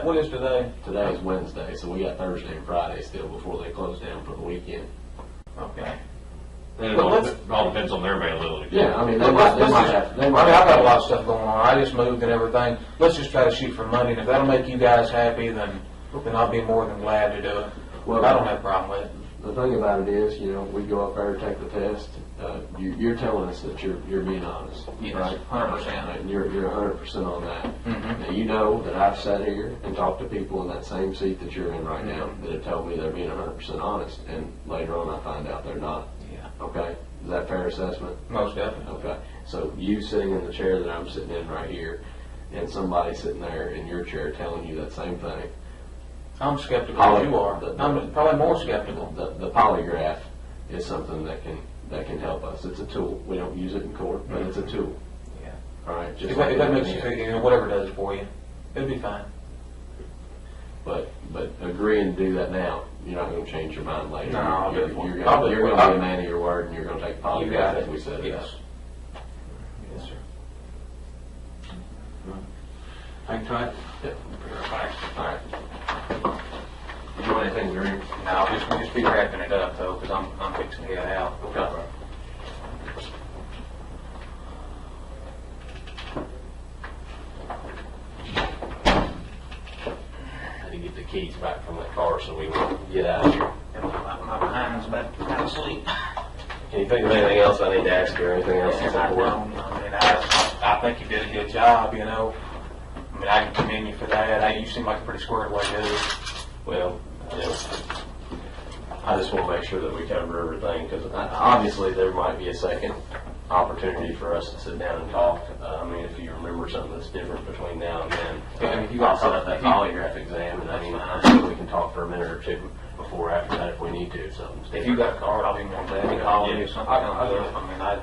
What is today? today is Wednesday, so we got Thursday and Friday still before they close down for the weekend. Okay. it Well, all depends on their availability. Yeah, I mean, I've got a lot of have. stuff going on. I just moved and everything. Let's just try to shoot for Monday, and if that'll make you guys happy, then I'll be more than glad to do it. Well, I don't have a problem with it. the thing about it is, we go up there, take the test, you're telling us that you're being honest, Yes, right? 100%. And you're 100% on that. Mhm. Now, you know that I've sat here and talked to people in that same seat that you're in right now that have told me they're being 100% honest, and later on I find out they're not. Yeah, Okay? Is that a fair assessment? most definitely. Okay. So you sitting in the chair that I'm sitting in right here, and somebody sitting there in your chair telling you that same thing, I'm skeptical as you are. The- I'm probably more skeptical. the polygraph is something that can help us. It's a tool. We don't use it in court, but it's a tool. Yeah. All right. If that makes you anything feel, else. whatever it does for you, it'll be fine. But agreeing to do that now, you're not going to change your mind later. No, I'll do it you're for you. going I'll do it to for be you. a man of your word, and you're going to take the You polygraph got as it. we said it. Yes. Yes, sir. Hang tight. Yeah. All right. You want anything to drink? No, just be wrapping it up though, because I'm fixing to get out. Okay. I had to get the keys back from that car so we can get out of here. My behind's about to go to sleep. Can you think of anything else I need to ask you or anything else that's I important? don't. I mean, I think you did a good job, I mean, I can commend you for that. You seem like a pretty squared away dude. Well, I just want to make sure that we cover everything, because obviously there might be a second opportunity for us to sit down and talk. I mean, if you remember something that's different between now and then, Yeah, you set up that polygraph exam, and I mean, I'm sure we can talk for a minute or two before or after that if we need to, so. If you got a card, I'll be more than glad to call you if something comes up. I mean,